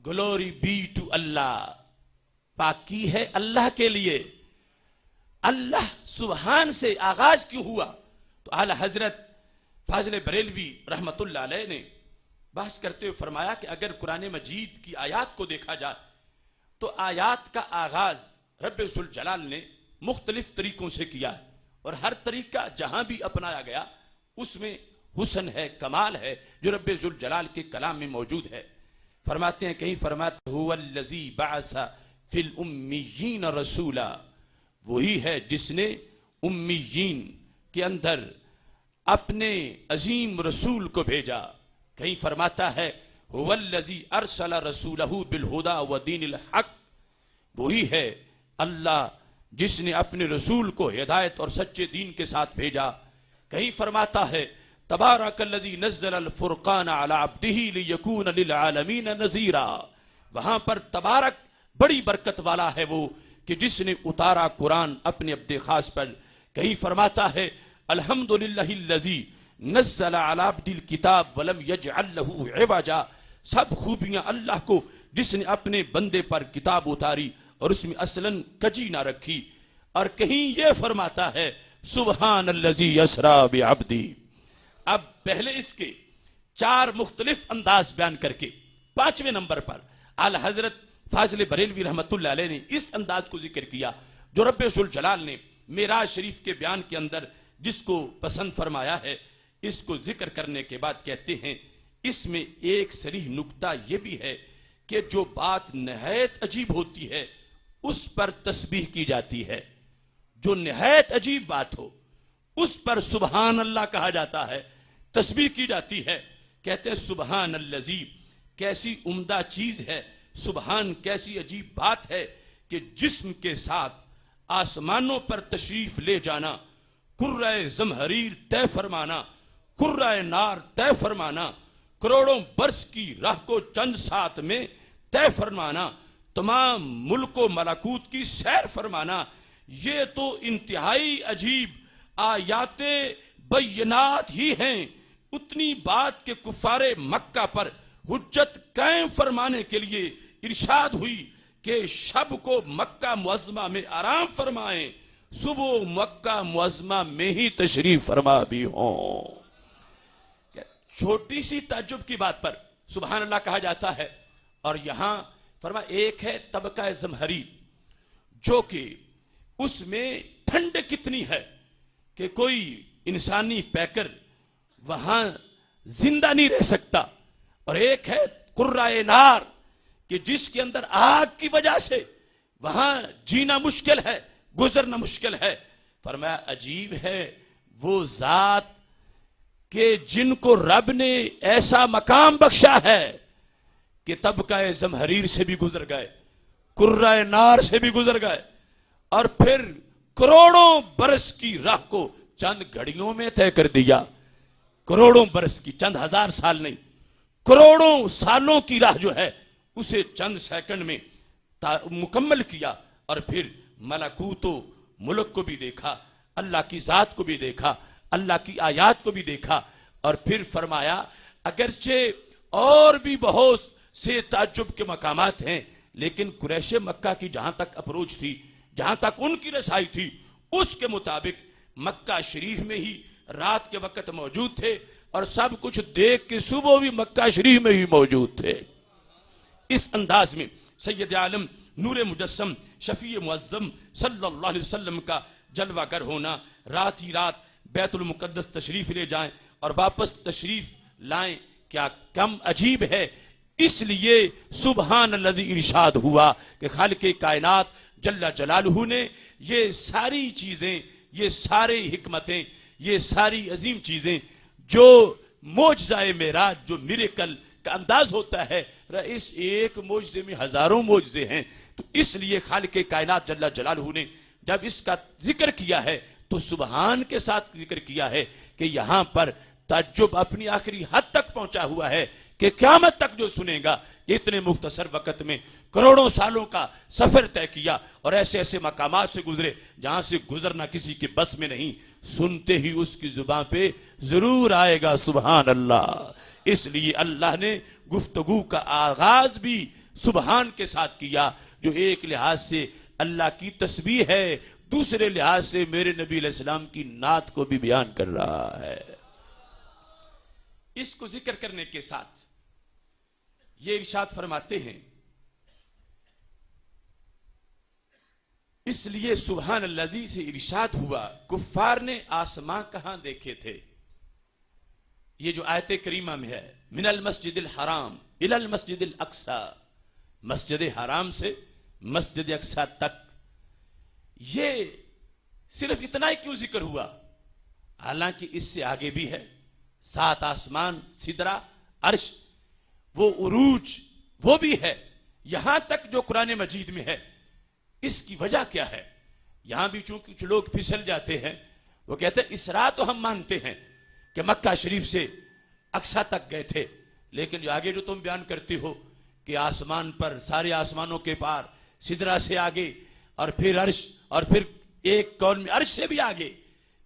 گلوری بی ٹو اللہ، پاکی ہے اللہ کے لیے، اللہ سبحان سے آغاز کیوں ہوا؟ تو اعلی حضرت فاضل بریلوی رحمت اللہ علیہ نے بحث کرتے ہوئے فرمایا کہ اگر قرآن مجید کی آیات کو دیکھا جائے تو آیات کا آغاز رب ذوالجلال نے مختلف طریقوں سے کیا ہے، اور ہر طریقہ جہاں بھی اپنایا گیا اس میں حسن ہے، کمال ہے جو رب ذوالجلال کے کلام میں موجود ہے۔ فرماتے ہیں، کہیں فرماتے هو الذی بعث فی الامیین رسولا، وہی ہے جس نے امیین کے اندر اپنے عظیم رسول کو بھیجا۔ کہیں فرماتا ہے هو الذی ارسل رسولہ بالہدی ودین الحق، وہی ہے اللہ جس نے اپنے رسول کو ہدایت اور سچے دین کے ساتھ بھیجا۔ کہیں فرماتا ہے تبارک الذی نزل الفرقان علی عبدہ لیکون للعالمین نذیرا، وہاں پر تبارک بڑی برکت والا ہے وہ کہ جس نے اتارا قرآن اپنے عبد خاص پر۔ کہیں فرماتا ہے الحمدللہ الذی نزل علی عبد الکتاب ولم یجعل لہ عوجا، سب خوبیاں اللہ کو جس نے اپنے بندے پر کتاب اتاری اور اس میں اصلاً کجی نہ رکھی۔ اور کہیں یہ فرماتا ہے سبحان الذی اسری بعبدی۔ اب پہلے اس کے 4 مختلف انداز بیان کر کے 5ویں نمبر پر اعلی حضرت فاضل بریلوی رحمت اللہ علیہ نے اس انداز کو ذکر کیا جو رب ذوالجلال نے معراج شریف کے بیان کے اندر جس کو پسند فرمایا ہے۔ اس کو ذکر کرنے کے بعد کہتے ہیں اس میں ایک صریح نکتہ یہ بھی ہے کہ جو بات نہایت عجیب ہوتی ہے اس پر تسبیح کی جاتی ہے، جو نہایت عجیب بات ہو اس پر سبحان اللہ کہا جاتا ہے، تسبیح کی جاتی ہے۔ کہتے ہیں سبحان الذی، کیسی عمدہ چیز ہے، سبحان کیسی عجیب بات ہے کہ جسم کے ساتھ آسمانوں پر تشریف لے جانا، کرۂ زمہریر طے فرمانا، کرۂ نار طے فرمانا، کروڑوں برس کی راہ کو چند ساتھ میں طے فرمانا، تمام ملک و ملکوت کی سیر فرمانا، یہ تو انتہائی عجیب آیات بینات ہی ہیں۔ اتنی بات کہ کفار مکہ پر حجت قائم فرمانے کے لیے ارشاد ہوئی کہ شب کو مکہ معظمہ میں آرام فرمائیں، صبح مکہ معظمہ میں ہی تشریف فرما بھی ہوں۔ چھوٹی سی تعجب کی بات پر سبحان اللہ کہا جاتا ہے، اور یہاں فرما ایک ہے طبقہ زمہری جو کہ اس میں ٹھنڈ کتنی ہے کہ کوئی انسانی پیکر وہاں زندہ نہیں رہ سکتا، اور ایک ہے قرۂ نار کہ جس کے اندر آگ کی وجہ سے وہاں جینا مشکل ہے، گزرنا مشکل ہے۔ فرمایا عجیب ہے وہ ذات کہ جن کو رب نے ایسا مقام بخشا ہے کہ طبقہ زمہریر سے بھی گزر گئے، قرۂ نار سے بھی گزر گئے، اور پھر کروڑوں برس کی راہ کو چند گھڑیوں میں طے کر دیا۔ کروڑوں برس کی، چند ہزار سال نہیں، کروڑوں سالوں کی راہ جو ہے اسے چند سیکنڈ میں مکمل کیا، اور پھر ملکوت و ملک کو بھی دیکھا، اللہ کی ذات کو بھی دیکھا، اللہ کی آیات کو بھی دیکھا، اور پھر فرمایا اگرچہ اور بھی بہت سے تعجب کے مقامات ہیں لیکن قریش مکہ کی جہاں تک اپروچ تھی، جہاں تک ان کی رسائی تھی، اس کے مطابق مکہ شریف میں ہی رات کے وقت موجود تھے، اور سب کچھ دیکھ کے صبح بھی مکہ شریف میں ہی موجود تھے۔ اس انداز میں سید عالم نور مجسم شفیع معظم صلی اللہ علیہ وسلم کا جلوہ گر ہونا، رات ہی رات بیت المقدس تشریف لے جائیں اور واپس تشریف لائیں، کیا کم عجیب ہے۔ اس لیے سبحان الذی ارشاد ہوا کہ خالق کائنات جل جلالہ نے یہ ساری چیزیں، یہ ساری حکمتیں، یہ ساری عظیم چیزیں جو معجزہ معراج، جو میریکل کا انداز ہوتا ہے، اس ایک معجزے میں ہزاروں معجزے ہیں، تو اس لیے خالق کائنات جل جلالہ نے جب اس کا ذکر کیا ہے تو سبحان کے ساتھ ذکر کیا ہے کہ یہاں پر تعجب اپنی آخری حد تک پہنچا ہوا ہے کہ قیامت تک جو سنے گا اتنے مختصر وقت میں کروڑوں سالوں کا سفر طے کیا اور ایسے ایسے مقامات سے گزرے جہاں سے گزرنا کسی کے بس میں نہیں، سنتے ہی اس کی زبان پہ ضرور آئے گا سبحان اللہ۔ اس لیے اللہ نے گفتگو کا آغاز بھی سبحان کے ساتھ کیا، جو ایک لحاظ سے اللہ کی تسبیح ہے، دوسرے لحاظ سے میرے نبی علیہ السلام کی نعت کو بھی بیان کر رہا ہے۔ اس کو ذکر کرنے کے ساتھ یہ ارشاد فرماتے ہیں، اس لیے سبحان الذی سے ارشاد ہوا کفار نے آسماں کہاں دیکھے تھے۔ یہ جو آیت کریمہ میں ہے من المسجد الحرام الی المسجد الاقصی، مسجد حرام سے مسجد اقصی تک، یہ صرف اتنا ہی کیوں ذکر ہوا؟ حالانکہ اس سے آگے بھی ہے، 7 آسمان، سدرہ، عرش، وہ عروج وہ بھی ہے، یہاں تک جو قرآن مجید میں ہے۔ اس کی وجہ کیا ہے؟ یہاں بھی چونکہ کچھ لوگ پھسل جاتے ہیں، وہ کہتے ہیں اسراء تو ہم مانتے ہیں کہ مکہ شریف سے اقصی تک گئے تھے، لیکن جو آگے جو تم بیان کرتے ہو کہ آسمان پر، سارے آسمانوں کے پار، سدرہ سے آگے، اور پھر عرش، اور پھر ایک قول میں عرش سے بھی آگے،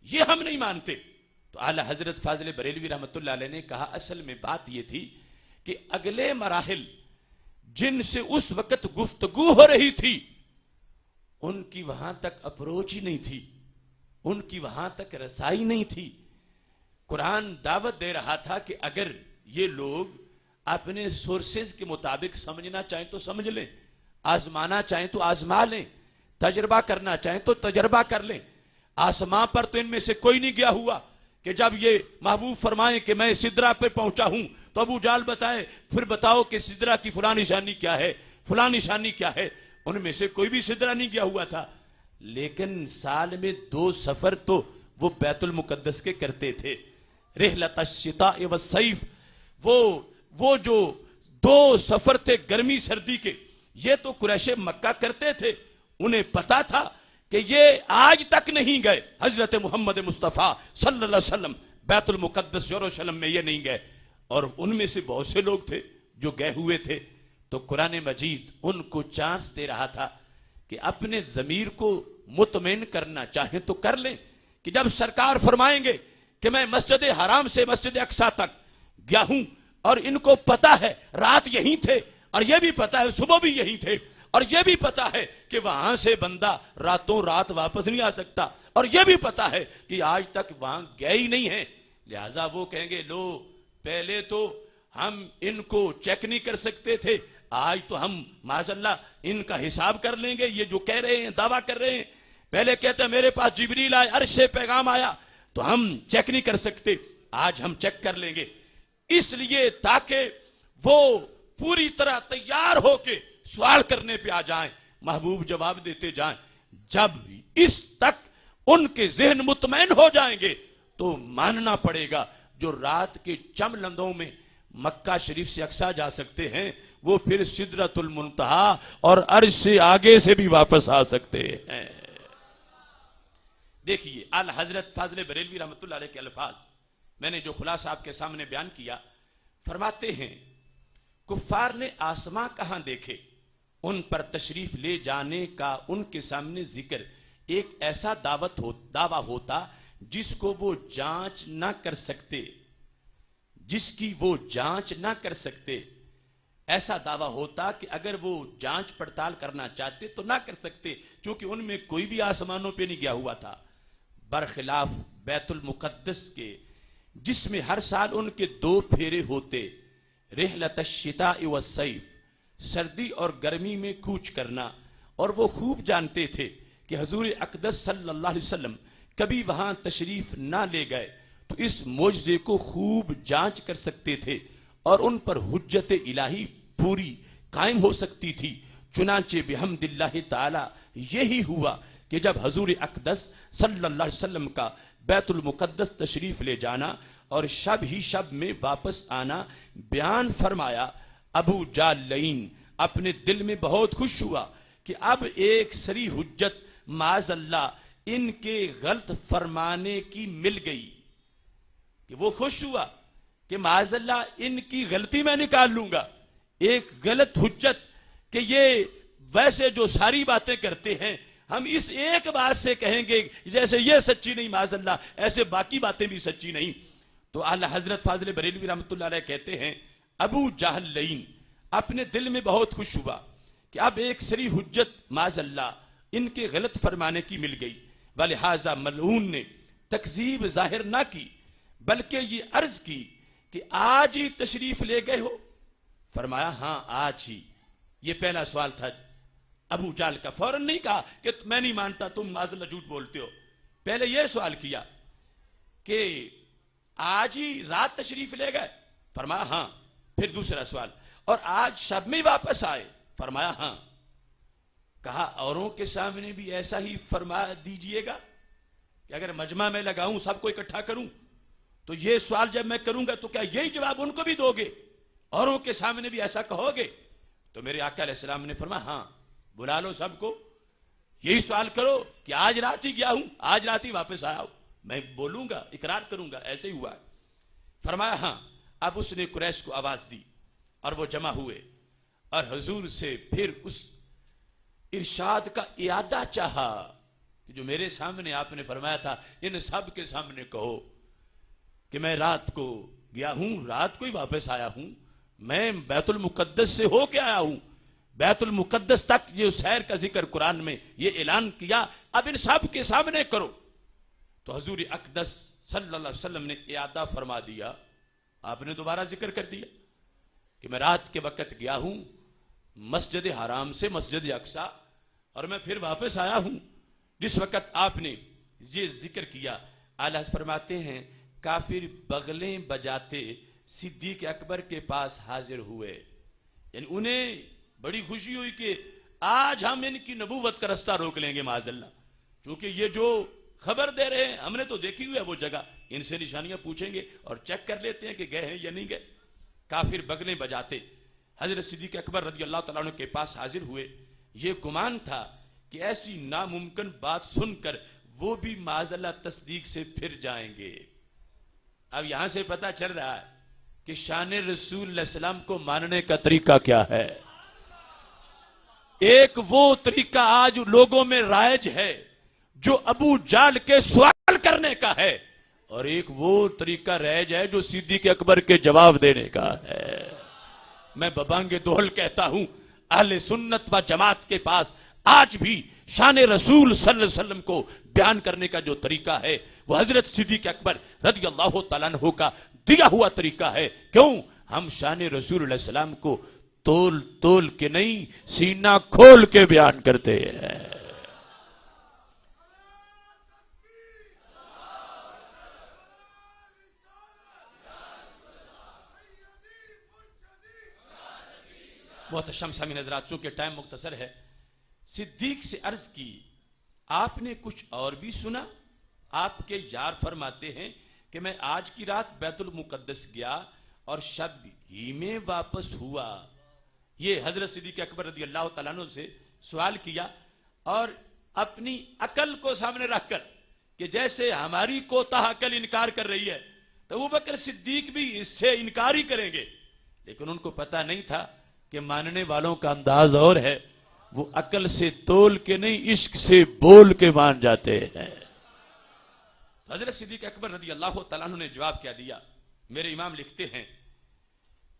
یہ ہم نہیں مانتے۔ تو اعلیٰ حضرت فاضل بریلوی رحمۃ اللہ علیہ نے کہا اصل میں بات یہ تھی کہ اگلے مراحل جن سے اس وقت گفتگو ہو رہی تھی ان کی وہاں تک اپروچ ہی نہیں تھی، ان کی وہاں تک رسائی نہیں تھی۔ قرآن دعوت دے رہا تھا کہ اگر یہ لوگ اپنے سورسز کے مطابق سمجھنا چاہیں تو سمجھ لیں، آزمانا چاہیں تو آزما لیں، تجربہ کرنا چاہیں تو تجربہ کر لیں۔ آسمان پر تو ان میں سے کوئی نہیں گیا ہوا کہ جب یہ محبوب فرمائیں کہ میں سدرہ پہ پہنچا ہوں تو ابو جال بتائے پھر بتاؤ کہ سدرہ کی فلاں نشانی کیا ہے، فلاں نشانی کیا ہے۔ ان میں سے کوئی بھی سدرہ نہیں گیا ہوا تھا، لیکن سال میں 2 سفر تو وہ بیت المقدس کے کرتے تھے، رحلۃ الشتاء والصیف، وہ جو 2 سفر تھے گرمی سردی کے، یہ تو قریش مکہ کرتے تھے۔ انہیں پتا تھا کہ یہ آج تک نہیں گئے، حضرت محمد مصطفیٰ صلی اللہ علیہ وسلم بیت المقدس یروشلم میں یہ نہیں گئے، اور ان میں سے بہت سے لوگ تھے جو گئے ہوئے تھے۔ تو قرآن مجید ان کو چانس دے رہا تھا کہ اپنے ضمیر کو مطمئن کرنا چاہیں تو کر لیں، کہ جب سرکار فرمائیں گے کہ میں مسجد حرام سے مسجد اقصی تک گیا ہوں، اور ان کو پتا ہے رات یہیں تھے، اور یہ بھی پتا ہے صبح بھی یہیں تھے، اور یہ بھی پتا ہے کہ وہاں سے بندہ راتوں رات واپس نہیں آ سکتا، اور یہ بھی پتا ہے کہ آج تک وہاں گئے ہی نہیں ہیں، لہذا وہ کہیں گے لو پہلے تو ہم ان کو چیک نہیں کر سکتے تھے، آج تو ہم معاذ اللہ ان کا حساب کر لیں گے۔ یہ جو کہہ رہے ہیں، دعویٰ کر رہے ہیں، پہلے کہتے ہیں میرے پاس جبریل آئے، عرش سے پیغام آیا، تو ہم چیک نہیں کر سکتے، آج ہم چیک کر لیں گے۔ اس لیے تاکہ وہ پوری طرح تیار ہو کے سوال کرنے پہ آ جائیں، محبوب جواب دیتے جائیں۔ جب اس تک ان کے ذہن مطمئن ہو جائیں گے تو ماننا پڑے گا جو رات کے چم لندوں میں مکہ شریف سے اقصی جا سکتے ہیں، وہ پھر سدرۃ المنتہا اور عرش سے آگے سے بھی واپس آ سکتے ہیں۔ دیکھیے اعلیٰ حضرت فاضل بریلوی رحمۃ اللہ علیہ کے الفاظ میں نے جو خلاصہ آپ کے سامنے بیان کیا، فرماتے ہیں کفار نے آسماں کہاں دیکھے، ان پر تشریف لے جانے کا ان کے سامنے ذکر ایک ایسا دعویٰ ہوتا جس کو وہ جانچ نہ کر سکتے، جس کی وہ جانچ نہ کر سکتے۔ ایسا دعویٰ ہوتا کہ اگر وہ جانچ پڑتال کرنا چاہتے تو نہ کر سکتے، چونکہ ان میں کوئی بھی آسمانوں پہ نہیں گیا ہوا تھا، برخلاف بیت المقدس کے جس میں ہر سال ان کے 2 پھیرے ہوتے، رحلۃ الشتاء والصیف، سردی اور گرمی میں کوچ کرنا، اور وہ خوب جانتے تھے کہ حضور اقدس صلی اللہ علیہ وسلم کبھی وہاں تشریف نہ لے گئے تو اس معجزے کو خوب جانچ کر سکتے تھے اور ان پر حجت الہی پوری قائم ہو سکتی تھی۔ چنانچہ بحمد اللہ تعالی یہی ہوا کہ جب حضور اقدس صلی اللہ علیہ وسلم کا بیت المقدس تشریف لے جانا اور شب ہی شب میں واپس آنا بیان فرمایا، ابو جال لعین اپنے دل میں بہت خوش ہوا کہ اب ایک سری حجت معاذ اللہ ان کے غلط فرمانے کی مل گئی، کہ وہ خوش ہوا کہ معاذ اللہ ان کی غلطی میں نکال لوں گا، ایک غلط حجت کہ یہ ویسے جو ساری باتیں کرتے ہیں ہم اس ایک بات سے کہیں گے جیسے یہ سچی نہیں معاذ اللہ ایسے باقی باتیں بھی سچی نہیں۔ تو اعلی حضرت فاضل بریلوی رحمۃ اللہ علیہ کہتے ہیں ابو جہل لعین اپنے دل میں بہت خوش ہوا کہ اب ایک سری حجت معاذ اللہ ان کے غلط فرمانے کی مل گئی، ولہذا ملعون نے تکذیب ظاہر نہ کی بلکہ یہ عرض کی کہ آج ہی تشریف لے گئے ہو؟ فرمایا ہاں آج ہی۔ یہ پہلا سوال تھا ابو جہل کا، فوراً نہیں کہا کہ میں نہیں مانتا تم معاذ اللہ جھوٹ بولتے ہو، پہلے یہ سوال کیا کہ آج ہی رات تشریف لے گئے؟ فرمایا ہاں۔ پھر دوسرا سوال، اور آج شب میں واپس آئے؟ فرمایا ہاں۔ کہا اوروں کے سامنے بھی ایسا ہی فرما دیجئے گا کہ اگر مجمع میں لگاؤں سب کو اکٹھا کروں تو یہ سوال جب میں کروں گا تو کیا یہی جواب ان کو بھی دو گے؟ اوروں کے سامنے بھی ایسا کہو گے؟ تو میرے آقا علیہ السلام نے فرمایا ہاں، بلا لو سب کو، یہی سوال کرو کہ آج رات ہی گیا ہوں، آج رات ہی واپس آیا ہوں، میں بولوں گا، اقرار کروں گا ایسے ہی ہوا۔ فرمایا ہاں۔ اب اس نے قریش کو آواز دی اور وہ جمع ہوئے اور حضور سے پھر اس ارشاد کا اعادہ چاہا کہ جو میرے سامنے آپ نے فرمایا تھا ان سب کے سامنے کہو کہ میں رات کو گیا ہوں، رات کو ہی واپس آیا ہوں، میں بیت المقدس سے ہو کے آیا ہوں، بیت المقدس تک یہ سیر کا ذکر قرآن میں یہ اعلان کیا، اب ان سب کے سامنے کرو۔ تو حضور اقدس صلی اللہ علیہ وسلم نے اعادہ فرما دیا، آپ نے دوبارہ ذکر کر دیا کہ میں رات کے وقت گیا ہوں مسجد حرام سے مسجد اقصی اور میں پھر واپس آیا ہوں۔ جس وقت آپ نے یہ ذکر کیا اعلیٰ فرماتے ہیں کافر بغلیں بجاتے صدیق اکبر کے پاس حاضر ہوئے، یعنی انہیں بڑی خوشی ہوئی کہ آج ہم ان کی نبوت کا رستہ روک لیں گے معاذ اللہ، کیونکہ یہ جو خبر دے رہے ہیں ہم نے تو دیکھی ہوئی ہے وہ جگہ، ان سے نشانیاں پوچھیں گے اور چیک کر لیتے ہیں کہ گئے ہیں یا نہیں گئے۔ کافر بغلیں بجاتے حضرت صدیق اکبر رضی اللہ تعالیٰ عنہ کے پاس حاضر ہوئے، یہ گمان تھا کہ ایسی ناممکن بات سن کر وہ بھی معاذ اللہ تصدیق سے پھر جائیں گے۔ اب یہاں سے پتہ چل رہا ہے کہ شان رسول علیہ السلام کو ماننے کا طریقہ کیا ہے۔ ایک وہ طریقہ آج لوگوں میں رائج ہے جو ابو جہل کے سوال کرنے کا ہے، اور ایک وہ طریقہ رائج ہے جو صدیق اکبر کے جواب دینے کا ہے۔ میں ببانگ دوہل کہتا ہوں اہل سنت و جماعت کے پاس آج بھی شان رسول صلی اللہ علیہ وسلم کو بیان کرنے کا جو طریقہ ہے وہ حضرت صدیق اکبر رضی اللہ تعالیٰ عنہ کا دیا ہوا طریقہ ہے۔ کیوں؟ ہم شان رسول علیہ السلام کو تول تول کے نہیں سینہ کھول کے بیان کرتے ہیں۔ محتشم سامعین حضرات، چونکہ ٹائم مختصر ہے، صدیق سے عرض کی آپ نے کچھ اور بھی سنا؟ آپ کے یار فرماتے ہیں کہ میں آج کی رات بیت المقدس گیا اور شب ہی میں واپس ہوا۔ یہ حضرت صدیق اکبر رضی اللہ تعالیٰ عنہ سے سوال کیا اور اپنی عقل کو سامنے رکھ کر کہ جیسے ہماری کوتاہ عقل انکار کر رہی ہے تو ابوبکر صدیق بھی اس سے انکار ہی کریں گے، لیکن ان کو پتہ نہیں تھا کہ ماننے والوں کا انداز اور ہے، وہ عقل سے تول کے نہیں عشق سے بول کے مان جاتے ہیں۔ حضرت صدیق اکبر رضی اللہ تعالیٰ عنہ نے جواب کیا دیا؟ میرے امام لکھتے ہیں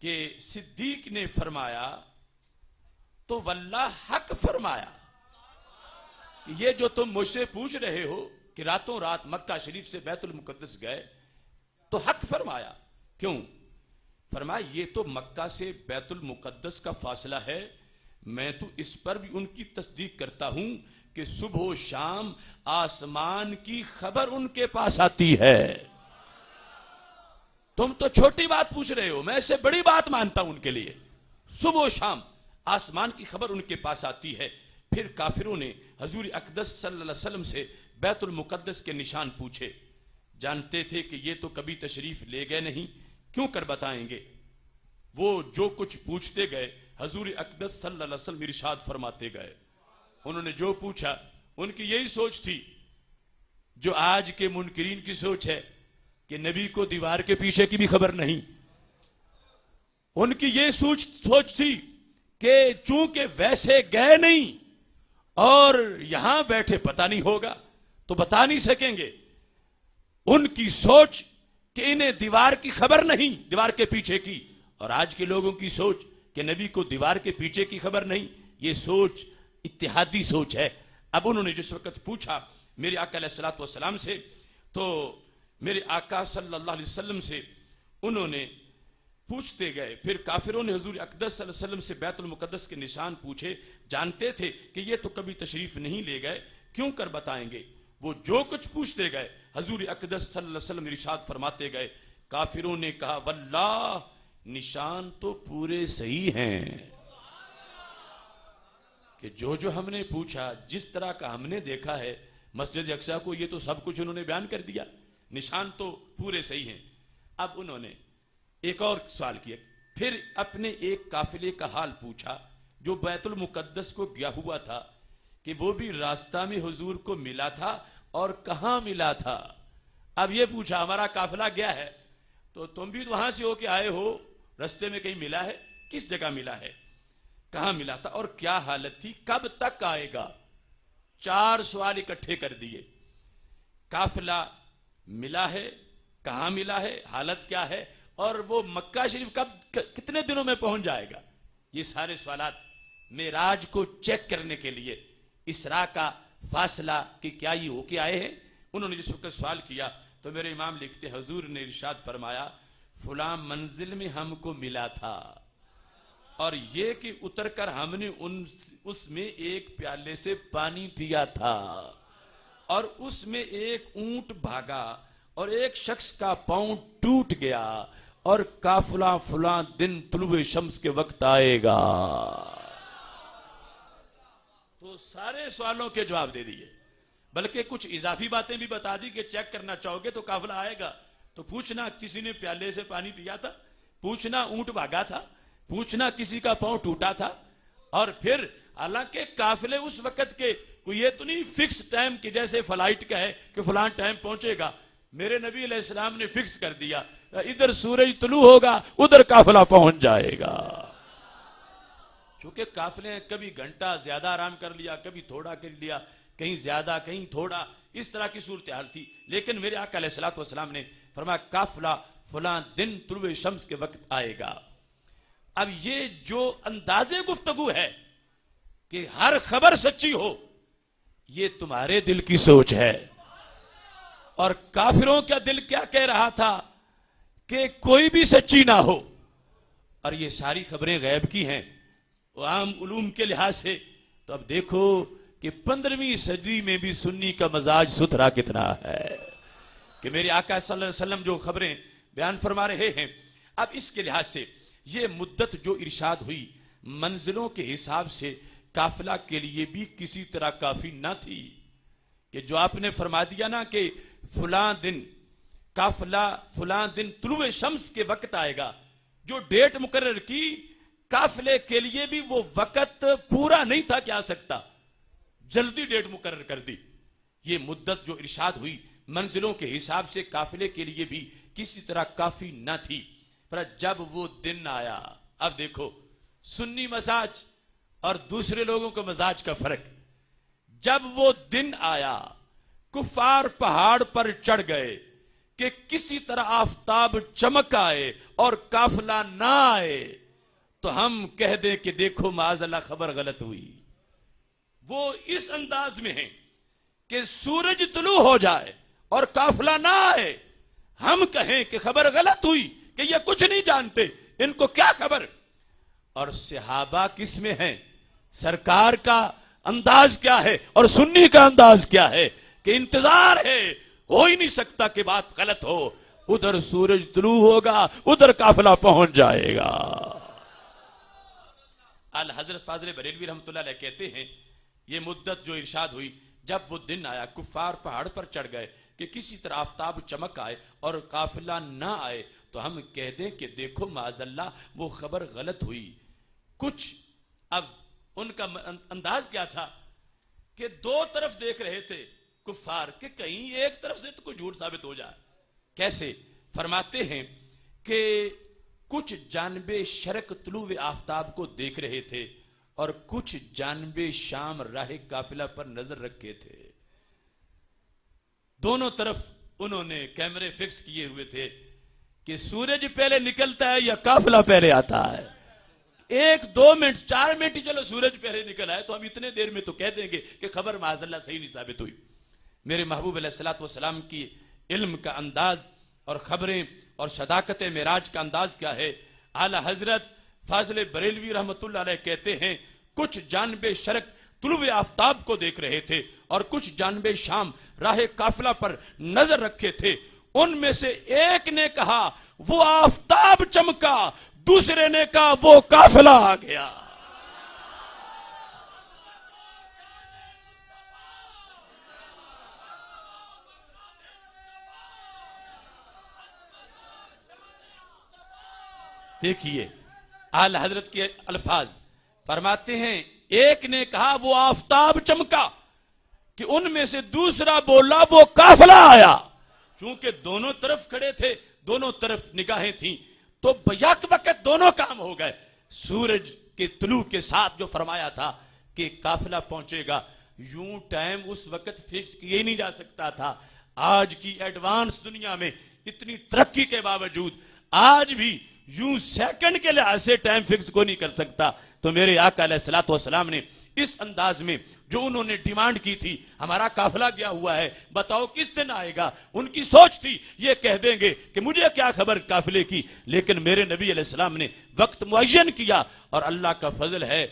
کہ صدیق نے فرمایا تو واللہ حق فرمایا کہ یہ جو تم مجھ سے پوچھ رہے ہو کہ راتوں رات مکہ شریف سے بیت المقدس گئے تو حق فرمایا۔ کیوں؟ فرمایا یہ تو مکہ سے بیت المقدس کا فاصلہ ہے، میں تو اس پر بھی ان کی تصدیق کرتا ہوں کہ صبح و شام آسمان کی خبر ان کے پاس آتی ہے۔ تم تو چھوٹی بات پوچھ رہے ہو، میں اسے بڑی بات مانتا ہوں ان کے لیے۔ صبح و شام آسمان کی خبر ان کے پاس آتی ہے۔ پھر کافروں نے حضور اقدس صلی اللہ علیہ وسلم سے بیت المقدس کے نشان پوچھے، جانتے تھے کہ یہ تو کبھی تشریف لے گئے نہیں، کیوں کر بتائیں گے؟ وہ جو کچھ پوچھتے گئے حضور اقدس صلی اللہ علیہ وسلم ارشاد فرماتے گئے، انہوں نے جو پوچھا ان کی یہی سوچ تھی جو آج کے منکرین کی سوچ ہے کہ نبی کو دیوار کے پیچھے کی بھی خبر نہیں. ان کی یہ سوچ تھی کہ چونکہ ویسے گئے نہیں اور یہاں بیٹھے پتہ نہیں ہوگا تو بتا نہیں سکیں گے. ان کی سوچ کہ انہیں دیوار کی خبر نہیں، دیوار کے پیچھے کی، اور آج کے لوگوں کی سوچ کہ نبی کو دیوار کے پیچھے کی خبر نہیں. یہ سوچ اتحادی سوچ ہے. اب انہوں نے جس وقت پوچھا میرے آقا علیہ الصلوۃ والسلام سے، تو میرے آقا صلی اللہ علیہ وسلم سے انہوں نے پوچھتے گئے. پھر کافروں نے حضور اقدس صلی اللہ علیہ وسلم سے بیت المقدس کے نشان پوچھے. جانتے تھے کہ یہ تو کبھی تشریف نہیں لے گئے، کیوں کر بتائیں گے. وہ جو کچھ پوچھتے گئے حضور اقدس صلی اللہ علیہ وسلم ارشاد فرماتے گئے. کافروں نے کہا واللہ نشان تو پورے صحیح ہیں، کہ جو ہم نے پوچھا جس طرح کا ہم نے دیکھا ہے مسجد اقصی کو، یہ تو سب کچھ انہوں نے بیان کر دیا، نشان تو پورے صحیح ہیں. اب انہوں نے ایک اور سوال کیا. پھر اپنے ایک قافلے کا حال پوچھا جو بیت المقدس کو گیا ہوا تھا، کہ وہ بھی راستہ میں حضور کو ملا تھا اور کہاں ملا تھا. اب یہ پوچھا ہمارا قافلہ گیا ہے تو تم بھی وہاں سے ہو کے آئے ہو، رستے میں کہیں ملا ہے، کس جگہ ملا ہے، کہاں ملا تھا اور کیا حالت تھی، کب تک آئے گا. 4 سوال اکٹھے کر دیے. قافلہ ملا ہے، کہاں ملا ہے، حالت کیا ہے، اور وہ مکہ شریف کتنے دنوں میں پہنچ جائے گا. یہ سارے سوالات معراج کو چیک کرنے کے لیے، اسراء کا فاصلہ کہ کیا یہ ہو کے آئے ہیں. انہوں نے جس وقت سوال کیا تو میرے امام لکھتے حضور نے ارشاد فرمایا فلاں منزل میں ہم کو ملا تھا، اور یہ کہ اتر کر ہم نے اس میں ایک پیالے سے پانی پیا تھا، اور اس میں ایک اونٹ بھاگا اور ایک شخص کا پاؤں ٹوٹ گیا، اور قافلہ فلاں دن طلوع شمس کے وقت آئے گا. تو سارے سوالوں کے جواب دے دیے، بلکہ کچھ اضافی باتیں بھی بتا دی کہ چیک کرنا چاہو گے تو قافلہ آئے گا تو پوچھنا کسی نے پیالے سے پانی پیا تھا، پوچھنا اونٹ بھاگا تھا، پوچھنا کسی کا پاؤں ٹوٹا تھا. اور پھر حالانکہ قافلے اس وقت کے کوئی یہ تو نہیں فکس ٹائم کہ جیسے فلائٹ کا ہے کہ فلاں ٹائم پہنچے گا. میرے نبی علیہ السلام نے فکس کر دیا ادھر سورج طلوع ہوگا ادھر قافلہ پہنچ جائے گا. چونکہ قافلے کبھی گھنٹہ زیادہ آرام کر لیا، کبھی تھوڑا کر لیا، کہیں زیادہ کہیں تھوڑا، اس طرح کی صورتحال تھی. لیکن میرے آقا علیہ الصلوۃ والسلام نے فرمایا قافلہ فلاں دن طلوع شمس کے وقت آئے گا. اب یہ جو انداز گفتگو ہے کہ ہر خبر سچی ہو، یہ تمہارے دل کی سوچ ہے. اور کافروں کا دل کیا کہہ رہا تھا کہ کوئی بھی سچی نہ ہو. اور یہ ساری خبریں غیب کی ہیں عام علوم کے لحاظ سے. تو اب دیکھو کہ 15ویں صدی میں بھی سنی کا مزاج ستھرا کتنا ہے کہ میرے آقا صلی اللہ علیہ وسلم جو خبریں بیان فرما رہے ہیں. اب اس کے لحاظ سے یہ مدت جو ارشاد ہوئی منزلوں کے حساب سے قافلہ کے لیے بھی کسی طرح کافی نہ تھی. کہ جو آپ نے فرما دیا نا کہ فلاں دن قافلہ فلاں دن طلوع شمس کے وقت آئے گا، جو ڈیٹ مقرر کی قافلے کے لیے بھی وہ وقت پورا نہیں تھا کہ آ سکتا، جلدی ڈیٹ مقرر کر دی. یہ مدت جو ارشاد ہوئی منزلوں کے حساب سے قافلے کے لیے بھی کسی طرح کافی نہ تھی. پر جب وہ دن آیا، اب دیکھو سنی مزاج اور دوسرے لوگوں کے مزاج کا فرق. جب وہ دن آیا کفار پہاڑ پر چڑھ گئے کہ کسی طرح آفتاب چمک آئے اور قافلہ نہ آئے تو ہم کہہ دیں کہ دیکھو معاذ اللہ خبر غلط ہوئی. وہ اس انداز میں ہیں کہ سورج طلوع ہو جائے اور قافلہ نہ آئے، ہم کہیں کہ خبر غلط ہوئی، کہ یہ کچھ نہیں جانتے، ان کو کیا خبر. اور صحابہ کس میں ہیں، سرکار کا انداز کیا ہے اور سنی کا انداز کیا ہے کہ انتظار ہے، ہو ہی نہیں سکتا کہ بات غلط ہو. ادھر سورج طلوع ہوگا ادھر قافلہ پہنچ جائے گا. حضرت فاضل بریلوی رحمۃ اللہ علیہ کہتے ہیں یہ مدت جو ارشاد ہوئی جب وہ دن آیا کفار پہاڑ پر چڑھ گئے کہ کسی طرح آفتاب چمک آئے اور قافلہ نہ آئے تو ہم کہہ دیں کہ دیکھو معاذ اللہ وہ خبر غلط ہوئی. کچھ اب ان کا انداز کیا تھا کہ دو طرف دیکھ رہے تھے کفار کہ کہیں ایک طرف سے تو کوئی جھوٹ ثابت ہو جائے. کیسے؟ فرماتے ہیں کہ کچھ جانب شرق طلوع آفتاب کو دیکھ رہے تھے اور کچھ جانب شام راہ قافلہ پر نظر رکھے تھے. دونوں طرف انہوں نے کیمرے فکس کیے ہوئے تھے کہ سورج پہلے نکلتا ہے یا قافلہ پہلے آتا ہے. 1-2 منٹ 4 منٹ ہی چلو سورج پہلے نکل آئے تو ہم اتنے دیر میں تو کہہ دیں گے کہ خبر معاذ اللہ صحیح نہیں ثابت ہوئی. میرے محبوب علیہ الصلوۃ والسلام کی علم کا انداز اور خبریں اور صداقت معراج کا انداز کیا ہے. اعلی حضرت فاضل بریلوی رحمۃ اللہ علیہ کہتے ہیں کچھ جانب شرق طلوع آفتاب کو دیکھ رہے تھے اور کچھ جانب شام راہ قافلہ پر نظر رکھے تھے. ان میں سے ایک نے کہا وہ آفتاب چمکا، دوسرے نے کہا وہ قافلہ آ گیا. دیکھیے اعلی حضرت کے الفاظ فرماتے ہیں ایک نے کہا وہ آفتاب چمکا کہ ان میں سے دوسرا بولا وہ قافلہ آیا. چونکہ دونوں طرف کھڑے تھے، دونوں طرف نگاہیں تھیں تو بیک وقت دونوں کام ہو گئے. سورج کے طلوع کے ساتھ جو فرمایا تھا کہ قافلہ پہنچے گا، یوں ٹائم اس وقت فکس کیے ہی نہیں جا سکتا تھا. آج کی ایڈوانس دنیا میں اتنی ترقی کے باوجود آج بھی یوں سیکنڈ کے لحاظ سے ٹائم فکس کو نہیں کر سکتا. تو میرے آقا علیہ الصلوۃ والسلام نے اس انداز میں جو انہوں نے ڈیمانڈ کی تھی، ہمارا قافلہ گیا ہوا ہے، بتاؤ کس دن آئے گا. ان کی سوچ تھی یہ کہہ دیں گے کہ مجھے کیا خبر قافلے کی، لیکن میرے نبی علیہ السلام نے وقت معین کیا اور اللہ کا فضل ہے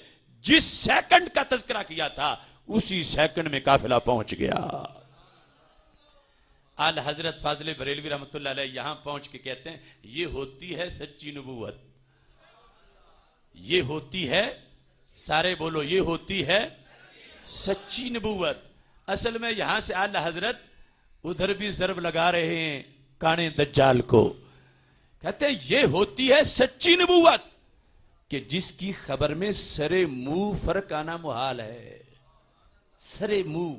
جس سیکنڈ کا تذکرہ کیا تھا اسی سیکنڈ میں قافلہ پہنچ گیا. اعلی حضرت فاضل بریلوی رحمۃ اللہ علیہ یہاں پہنچ کے کہتے ہیں یہ ہوتی ہے سچی نبوت. یہ ہوتی ہے، سارے بولو، یہ ہوتی ہے سچی نبوت. اصل میں یہاں سے اعلی حضرت ادھر بھی ضرب لگا رہے ہیں کانے دجال کو. کہتے ہیں یہ ہوتی ہے سچی نبوت کہ جس کی خبر میں سرے منہ فرق آنا محال ہے. سرے منہ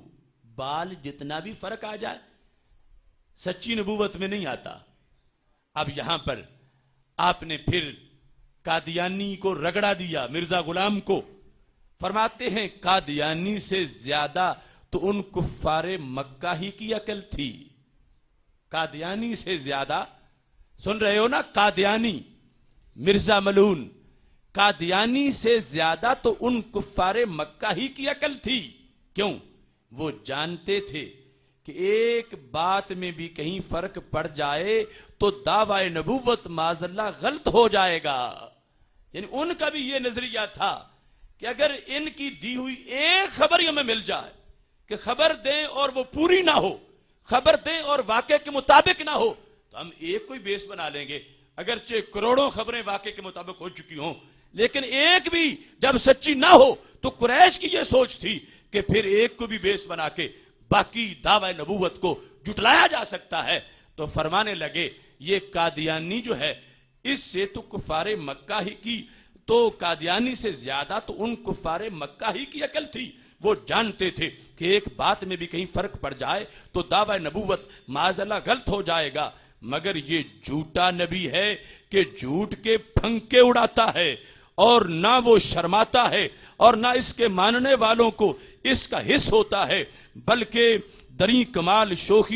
بال جتنا بھی فرق آ جائے سچی نبوت میں نہیں آتا. اب یہاں پر آپ نے پھر قادیانی کو رگڑا دیا، مرزا غلام کو. فرماتے ہیں قادیانی سے زیادہ تو ان کفار مکہ ہی کی عقل تھی. قادیانی سے زیادہ، سن رہے ہو نا، قادیانی مرزا ملعون، قادیانی سے زیادہ تو ان کفار مکہ ہی کی عقل تھی. کیوں؟ وہ جانتے تھے کہ ایک بات میں بھی کہیں فرق پڑ جائے تو دعوی نبوت معاذ اللہ غلط ہو جائے گا. یعنی ان کا بھی یہ نظریہ تھا کہ اگر ان کی دی ہوئی ایک خبر ہمیں مل جائے کہ خبر دیں اور وہ پوری نہ ہو، خبر دیں اور واقعے کے مطابق نہ ہو، تو ہم ایک کوئی بیس بنا لیں گے. اگرچہ کروڑوں خبریں واقعے کے مطابق ہو چکی ہوں، لیکن ایک بھی جب سچی نہ ہو تو قریش کی یہ سوچ تھی کہ پھر ایک کو بھی بیس بنا کے باقی دعوی نبوت کو جٹلایا جا سکتا ہے. تو فرمانے لگے یہ قادیانی جو ہے اس سے تو کفار مکہ ہی کی، تو قادیانی سے زیادہ تو ان کفار مکہ ہی کی عقل تھی. وہ جانتے تھے کہ ایک بات میں بھی کہیں فرق پڑ جائے تو دعوی نبوت معاذ اللہ غلط ہو جائے گا. مگر یہ جھوٹا نبی ہے کہ جھوٹ کے پھنکے اڑاتا ہے اور نہ وہ شرماتا ہے اور نہ اس کے ماننے والوں کو اس کا حس ہوتا ہے، بلکہ دری کمال شوق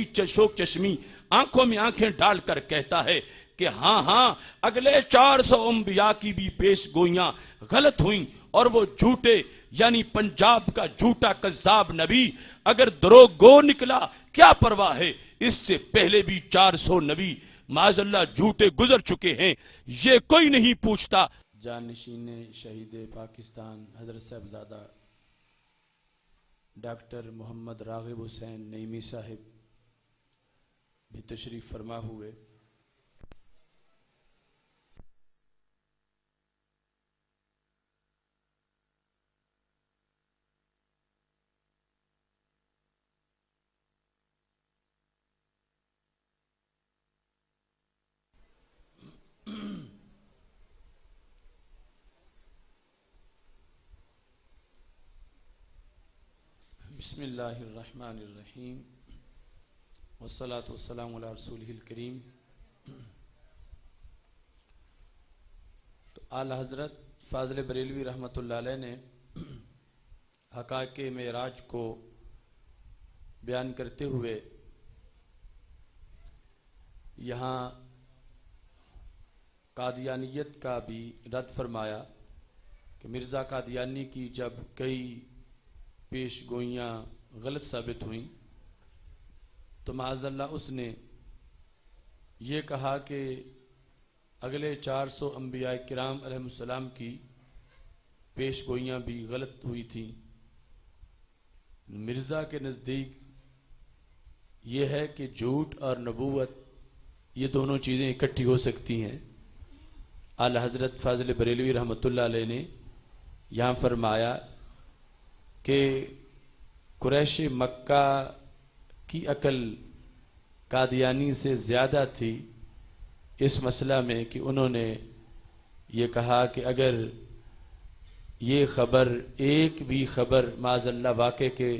چشمی آنکھوں میں آنکھیں ڈال کر کہتا ہے کہ ہاں ہاں اگلے 400 انبیاء کی بھی پیش گوئیاں غلط ہوئیں اور وہ جھوٹے یعنی پنجاب کا جھوٹا کذاب نبی اگر دروغ گو نکلا کیا پرواہ ہے، اس سے پہلے بھی 400 نبی معاذ اللہ جھوٹے گزر چکے ہیں، یہ کوئی نہیں پوچھتا. جانشین شہید پاکستان حضرت صاحبزادہ ڈاکٹر محمد راغب حسین نعیمی صاحب بھی تشریف فرما ہوئے. بسم اللہ الرحمن الرحیم والصلاة والسلام علی رسولہ الکریم. تو اعلی حضرت فاضل بریلوی رحمۃ اللہ علیہ نے حقائق معراج کو بیان کرتے ہوئے یہاں قادیانیت کا بھی رد فرمایا کہ مرزا قادیانی کی جب کئی پیش گوئیاں غلط ثابت ہوئیں تو معاذ اللہ اس نے یہ کہا کہ اگلے 400 انبیاء کرام علیہ السلام کی پیش گوئیاں بھی غلط ہوئی تھیں. مرزا کے نزدیک یہ ہے کہ جھوٹ اور نبوت یہ دونوں چیزیں اکٹھی ہو سکتی ہیں. اعلی حضرت فاضل بریلوی رحمۃ اللہ علیہ نے یہاں فرمایا کہ قریش مکہ کی عقل قادیانی سے زیادہ تھی اس مسئلہ میں کہ انہوں نے یہ کہا کہ اگر یہ خبر ایک بھی خبر معاذ اللہ واقع کے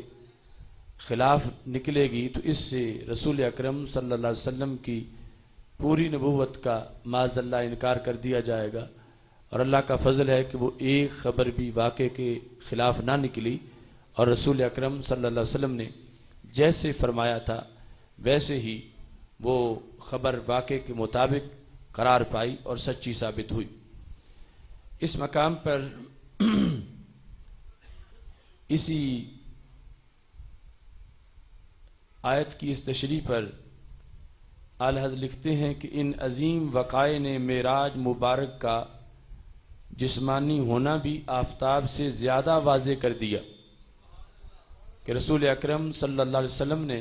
خلاف نکلے گی تو اس سے رسول اکرم صلی اللہ علیہ وسلم کی پوری نبوت کا معاذ اللہ انکار کر دیا جائے گا. اور اللہ کا فضل ہے کہ وہ ایک خبر بھی واقع کے خلاف نہ نکلی اور رسول اکرم صلی اللہ علیہ وسلم نے جیسے فرمایا تھا ویسے ہی وہ خبر واقع کے مطابق قرار پائی اور سچی ثابت ہوئی. اس مقام پر اسی آیت کی اس تشریح پر اعلی حضرت لکھتے ہیں کہ ان عظیم وقائع نے معراج مبارک کا جسمانی ہونا بھی آفتاب سے زیادہ واضح کر دیا کہ رسول اکرم صلی اللہ علیہ وسلم نے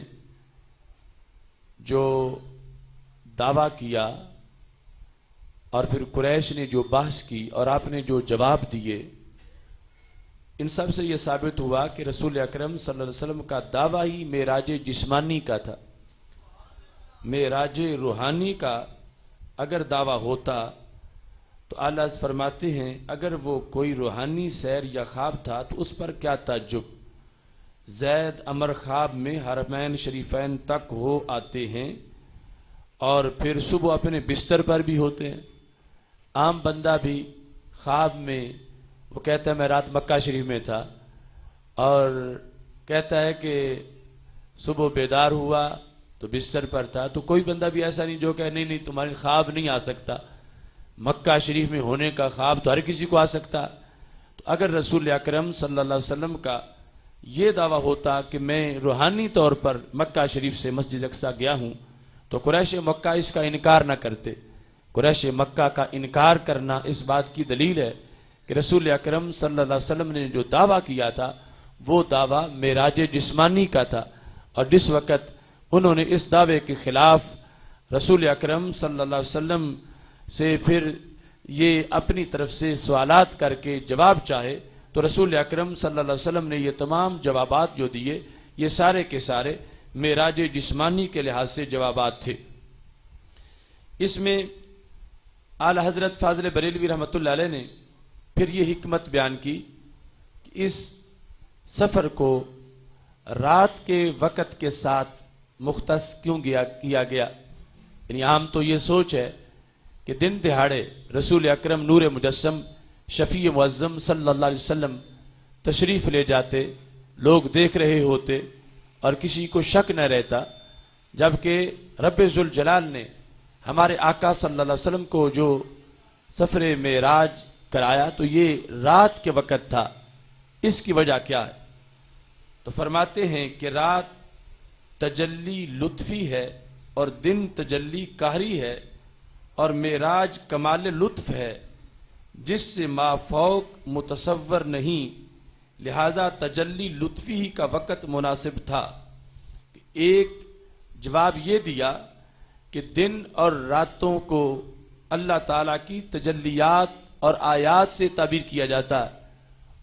جو دعویٰ کیا اور پھر قریش نے جو بحث کی اور آپ نے جو جواب دیے ان سب سے یہ ثابت ہوا کہ رسول اکرم صلی اللہ علیہ وسلم کا دعویٰ ہی معراج جسمانی کا تھا. معراج روحانی کا اگر دعویٰ ہوتا تو اعلیٰ فرماتے ہیں اگر وہ کوئی روحانی سیر یا خواب تھا تو اس پر کیا تعجب. زید امر خواب میں حرمین شریفین تک ہو آتے ہیں اور پھر صبح اپنے بستر پر بھی ہوتے ہیں. عام بندہ بھی خواب میں وہ کہتا ہے میں رات مکہ شریف میں تھا اور کہتا ہے کہ صبح بیدار ہوا تو بستر پر تھا. تو کوئی بندہ بھی ایسا نہیں جو کہ نہیں تمہارے خواب نہیں آ سکتا. مکہ شریف میں ہونے کا خواب تو ہر کسی کو آ سکتا. تو اگر رسول اکرم صلی اللہ علیہ وسلم کا یہ دعویٰ ہوتا کہ میں روحانی طور پر مکہ شریف سے مسجد اقصی گیا ہوں تو قریش مکہ اس کا انکار نہ کرتے. قریش مکہ کا انکار کرنا اس بات کی دلیل ہے کہ رسول اکرم صلی اللہ علیہ وسلم نے جو دعویٰ کیا تھا وہ دعویٰ معراج جسمانی کا تھا. اور جس وقت انہوں نے اس دعوے کے خلاف رسول اکرم صلی اللہ علیہ وسلم سے پھر یہ اپنی طرف سے سوالات کر کے جواب چاہے تو رسول اکرم صلی اللہ علیہ وسلم نے یہ تمام جوابات جو دیے یہ سارے کے سارے معراج جسمانی کے لحاظ سے جوابات تھے. اس میں اعلی حضرت فاضل بریلوی رحمۃ اللہ علیہ نے پھر یہ حکمت بیان کی کہ اس سفر کو رات کے وقت کے ساتھ مختص کیوں کیا گیا. یعنی عام تو یہ سوچ ہے کہ دن دہاڑے رسول اکرم نور مجسم شفیع معظم صلی اللہ علیہ وسلم تشریف لے جاتے لوگ دیکھ رہے ہوتے اور کسی کو شک نہ رہتا. جبکہ رب ذوالجلال نے ہمارے آقا صلی اللہ علیہ وسلم کو جو سفر معراج کرایا تو یہ رات کے وقت تھا. اس کی وجہ کیا ہے؟ تو فرماتے ہیں کہ رات تجلی لطفی ہے اور دن تجلی قہری ہے اور معراج کمال لطف ہے جس سے ما فوق متصور نہیں. لہذا تجلی لطفی ہی کا وقت مناسب تھا. ایک جواب یہ دیا کہ دن اور راتوں کو اللہ تعالیٰ کی تجلیات اور آیات سے تعبیر کیا جاتا ہے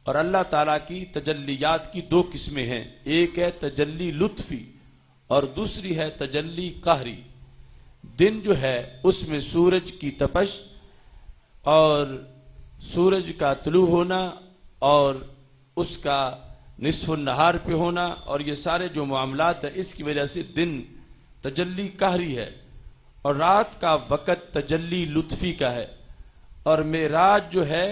اور اللہ تعالیٰ کی تجلیات کی دو قسمیں ہیں. ایک ہے تجلی لطفی اور دوسری ہے تجلی قہری. دن جو ہے اس میں سورج کی تپش اور سورج کا طلوع ہونا اور اس کا نصف النہار پہ ہونا اور یہ سارے جو معاملات ہیں، اس کی وجہ سے دن تجلی قہری ہے اور رات کا وقت تجلی لطفی کا ہے، اور معراج جو ہے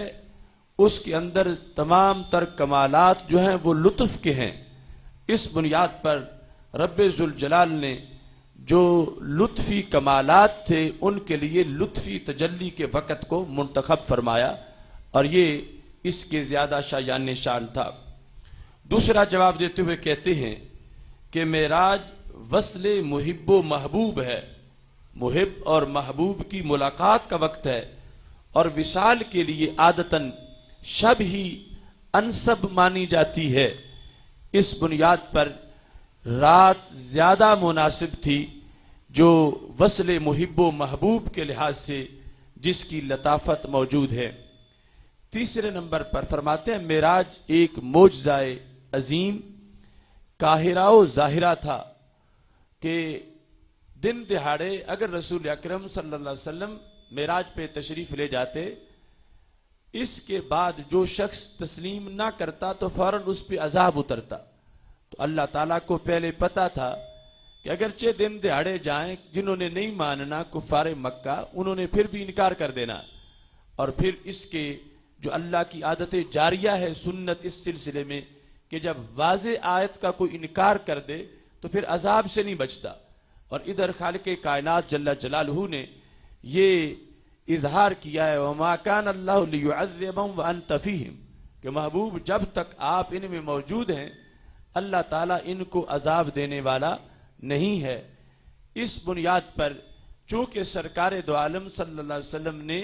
اس کے اندر تمام تر کمالات جو ہیں وہ لطف کے ہیں۔ اس بنیاد پر رب ذوالجلال نے جو لطفی کمالات تھے ان کے لیے لطفی تجلی کے وقت کو منتخب فرمایا، اور یہ اس کے زیادہ شایان شان تھا۔ دوسرا جواب دیتے ہوئے کہتے ہیں کہ معراج وصل محب و محبوب ہے، محب اور محبوب کی ملاقات کا وقت ہے، اور وصال کے لیے عادتاً شب ہی انسب مانی جاتی ہے۔ اس بنیاد پر رات زیادہ مناسب تھی جو وصل محب و محبوب کے لحاظ سے جس کی لطافت موجود ہے۔ تیسرے نمبر پر فرماتے ہیں معراج ایک معجزہ عظیم قاہرہ و ظاہرہ تھا کہ دن دہاڑے اگر رسول اکرم صلی اللہ علیہ وسلم معراج پہ تشریف لے جاتے، اس کے بعد جو شخص تسلیم نہ کرتا تو فوراً اس پہ عذاب اترتا۔ تو اللہ تعالیٰ کو پہلے پتا تھا کہ اگرچہ دن دہاڑے جائیں، جنہوں نے نہیں ماننا کفار مکہ، انہوں نے پھر بھی انکار کر دینا، اور پھر اس کے جو اللہ کی عادت جاریہ ہے سنت اس سلسلے میں کہ جب واضح آیت کا کوئی انکار کر دے تو پھر عذاب سے نہیں بچتا۔ اور ادھر خالق کائنات جل جلالہ نے یہ اظہار کیا ہے وَمَا كَانَ اللَّهُ لِيُعَذِّبَهُمْ وَأَنْتَ فِيهِمْ کہ محبوب جب تک آپ ان میں موجود ہیں اللہ تعالیٰ ان کو عذاب دینے والا نہیں ہے۔ اس بنیاد پر چونکہ سرکار دو عالم صلی اللہ علیہ وسلم نے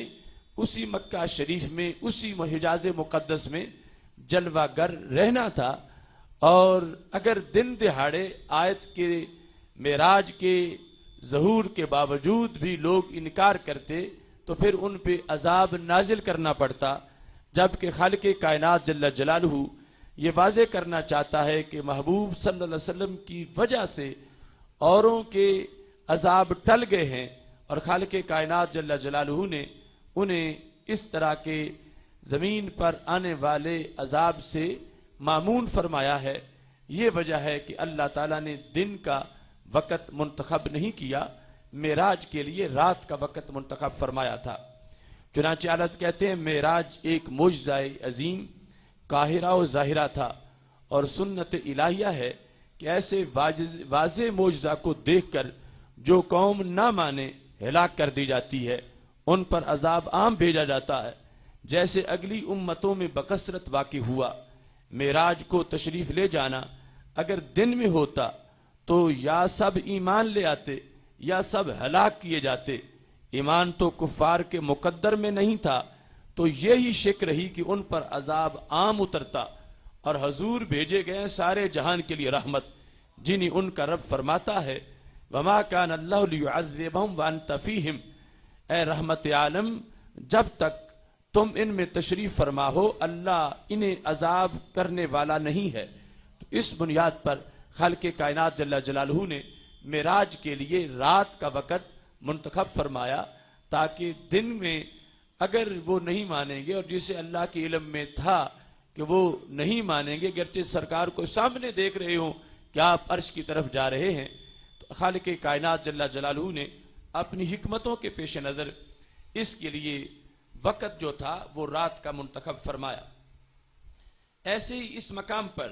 اسی مکہ شریف میں اسی حجاز مقدس میں جلوہ گر رہنا تھا، اور اگر دن دہاڑے آیت کے معراج کے ظہور کے باوجود بھی لوگ انکار کرتے تو پھر ان پہ عذاب نازل کرنا پڑتا، جبکہ خالق کائنات جل جلالہ یہ واضح کرنا چاہتا ہے کہ محبوب صلی اللہ علیہ وسلم کی وجہ سے اوروں کے عذاب ٹل گئے ہیں، اور خالق کائنات جل جلالہ نے انہیں اس طرح کے زمین پر آنے والے عذاب سے معمون فرمایا ہے۔ یہ وجہ ہے کہ اللہ تعالیٰ نے دن کا وقت منتخب نہیں کیا، معراج کے لیے رات کا وقت منتخب فرمایا تھا۔ چنانچہ اللہ کہتے ہیں معراج ایک معجزہ عظیم قاہرہ و ظاہرہ تھا، اور سنت الہیہ ہے کہ ایسے واضح معجزہ کو دیکھ کر جو قوم نہ مانے ہلاک کر دی جاتی ہے، ان پر عذاب عام بھیجا جاتا ہے، جیسے اگلی امتوں میں بکثرت واقع ہوا۔ معراج کو تشریف لے جانا اگر دن میں ہوتا تو یا سب ایمان لے آتے یا سب ہلاک کیے جاتے۔ ایمان تو کفار کے مقدر میں نہیں تھا، تو یہی شک رہی کہ ان پر عذاب عام اترتا، اور حضور بھیجے گئے سارے جہان کے لیے رحمت، جنہیں ان کا رب فرماتا ہے وَمَا كَانَ اللَّهُ لِيُعَذِّبَهُمْ وَأَنْتَ فِيهِمْ اے رحمت عالم جب تک تم ان میں تشریف فرما ہو اللہ انہیں عذاب کرنے والا نہیں ہے۔ تو اس بنیاد پر خالق کائنات جل جلالہ نے معراج کے لیے رات کا وقت منتخب فرمایا، تاکہ دن میں اگر وہ نہیں مانیں گے، اور جسے اللہ کے علم میں تھا کہ وہ نہیں مانیں گے، گرچہ سرکار کو سامنے دیکھ رہے ہوں کہ آپ عرش کی طرف جا رہے ہیں، تو خالق کائنات جل جلالہ نے اپنی حکمتوں کے پیش نظر اس کے لیے وقت جو تھا وہ رات کا منتخب فرمایا۔ ایسے ہی اس مقام پر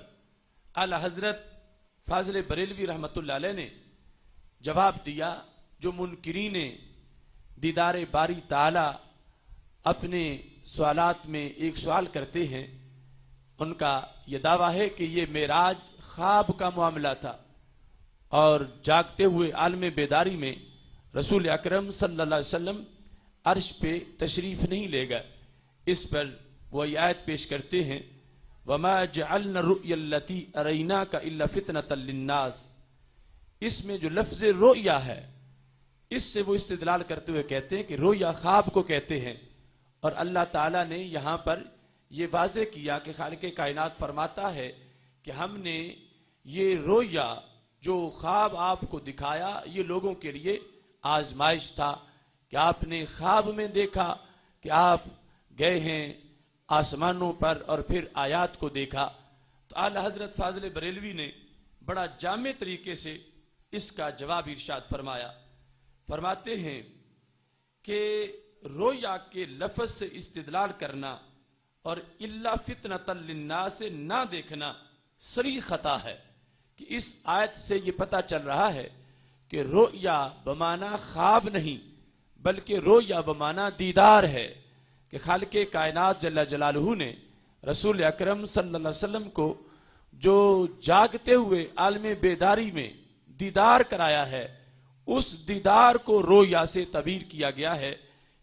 اعلی حضرت فاضل بریلوی رحمۃ اللہ علیہ نے جواب دیا جو منکرین دیدار باری تعالی اپنے سوالات میں ایک سوال کرتے ہیں۔ ان کا یہ دعویٰ ہے کہ یہ معراج خواب کا معاملہ تھا، اور جاگتے ہوئے عالم بیداری میں رسول اکرم صلی اللہ علیہ وسلم عرش پہ تشریف نہیں لے گئے۔ اس پر وہ آیت پیش کرتے ہیں وَمَا جَعَلْنَا الرُّؤْيَا الَّتِي أَرَيْنَاكَ إِلَّا فِتْنَةً لِلنَّاسِ اس میں جو لفظ رؤیا ہے اس سے وہ استدلال کرتے ہوئے کہتے ہیں کہ رؤیا خواب کو کہتے ہیں، اور اللہ تعالیٰ نے یہاں پر یہ واضح کیا کہ خالق کائنات فرماتا ہے کہ ہم نے یہ رؤیا جو خواب آپ کو دکھایا یہ لوگوں کے لیے آزمائش تھا، کہ آپ نے خواب میں دیکھا کہ آپ گئے ہیں آسمانوں پر اور پھر آیات کو دیکھا۔ تو تو اعلی حضرت فاضل بریلوی نے بڑا جامع طریقے سے اس کا جواب ارشاد فرمایا. فرماتے ہیں کہ رویا کے لفظ سے استدلال کرنا اور الا فتنۃ للناس سے نہ دیکھنا صریح خطا ہے. کہ اس آیت سے یہ پتہ چل رہا ہے کہ رویا بمعنی خواب نہیں بلکہ رویا بمعنی دیدار ہے، کہ خالق کائنات جل جلالہ نے رسول اکرم صلی اللہ علیہ وسلم کو جو جاگتے ہوئے عالم بیداری میں دیدار کرایا ہے، اس دیدار کو رویا سے تعبیر کیا گیا ہے.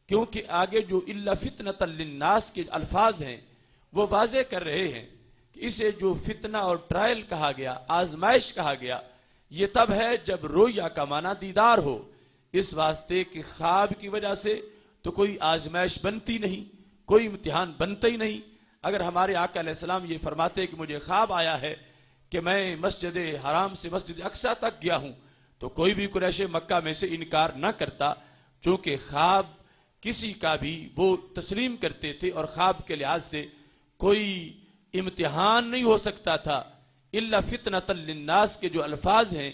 کیونکہ آگے جو الا فتنۃ للناس کے الفاظ ہیں وہ واضح کر رہے ہیں کہ اسے جو فتنہ اور ٹرائل کہا گیا، آزمائش کہا گیا، یہ تب ہے جب رویا کا معنی دیدار ہو. اس واسطے کہ خواب کی وجہ سے تو کوئی آزمائش بنتی نہیں، کوئی امتحان بنتا ہی نہیں. اگر ہمارے آقا علیہ السلام یہ فرماتے کہ مجھے خواب آیا ہے کہ میں مسجد حرام سے مسجد اقصی تک گیا ہوں، تو کوئی بھی قریش مکہ میں سے انکار نہ کرتا، چونکہ خواب کسی کا بھی وہ تسلیم کرتے تھے اور خواب کے لحاظ سے کوئی امتحان نہیں ہو سکتا تھا. الا فتنۃ للناس کے جو الفاظ ہیں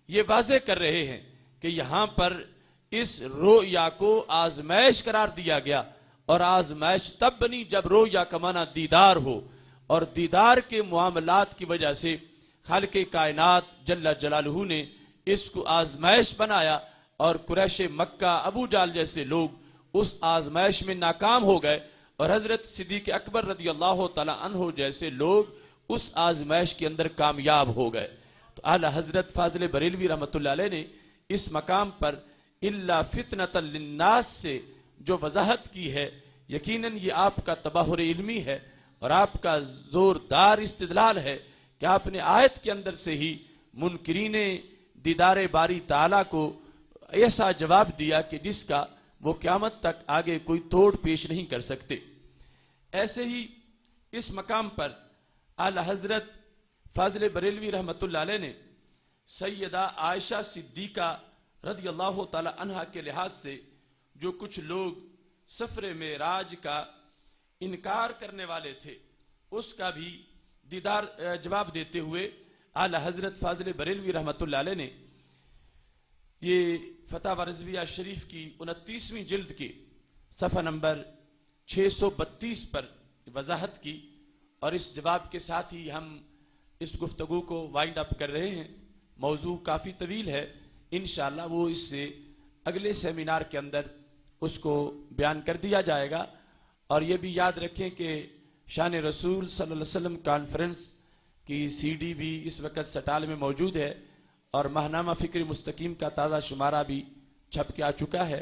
یہ واضح کر رہے ہیں کہ یہاں پر اس رویا کو آزمائش قرار دیا گیا، اور آزمائش تب بنی جب رویا کا معنی دیدار ہو، اور دیدار کے معاملات کی وجہ سے خالق کائنات جل جلالہ نے اس کو آزمائش بنایا، اور قریش مکہ ابو جہل جیسے لوگ اس آزمائش میں ناکام ہو گئے، اور حضرت صدیق اکبر رضی اللہ تعالی عنہ جیسے لوگ اس آزمائش کے اندر کامیاب ہو گئے. تو اعلی حضرت فاضل بریلوی رحمۃ اللہ علیہ نے اس مقام پر الا فتنۃ للناس سے جو وضاحت کی ہے، یقیناً یہ آپ کا تبحر علمی ہے اور آپ کا زوردار استدلال ہے کہ آپ نے آیت کے اندر سے ہی منکرین دیدار باری تعالیٰ کو ایسا جواب دیا کہ جس کا وہ قیامت تک آگے کوئی توڑ پیش نہیں کر سکتے. ایسے ہی اس مقام پر اعلی حضرت فاضل بریلوی رحمۃ اللہ علیہ نے سیدہ عائشہ صدیقہ رضی اللہ تعالی عنہا کے لحاظ سے جو کچھ لوگ سفر معراج کا انکار کرنے والے تھے، اس کا بھی جواب دیتے ہوئے اعلی حضرت فاضل بریلوی رحمۃ اللہ علیہ نے یہ فتاوی رضویہ شریف کی 29ویں جلد کے صفحہ نمبر 632 پر وضاحت کی، اور اس جواب کے ساتھ ہی ہم اس گفتگو کو وائنڈ اپ کر رہے ہیں. موضوع کافی طویل ہے، انشاءاللہ وہ اس سے اگلے سیمینار کے اندر اس کو بیان کر دیا جائے گا. اور یہ بھی یاد رکھیں کہ شان رسول صلی اللہ علیہ وسلم کانفرنس کی سی ڈی بھی اس وقت سٹال میں موجود ہے، اور ماہنامہ فکر مستقیم کا تازہ شمارہ بھی چھپ کے آ چکا ہے.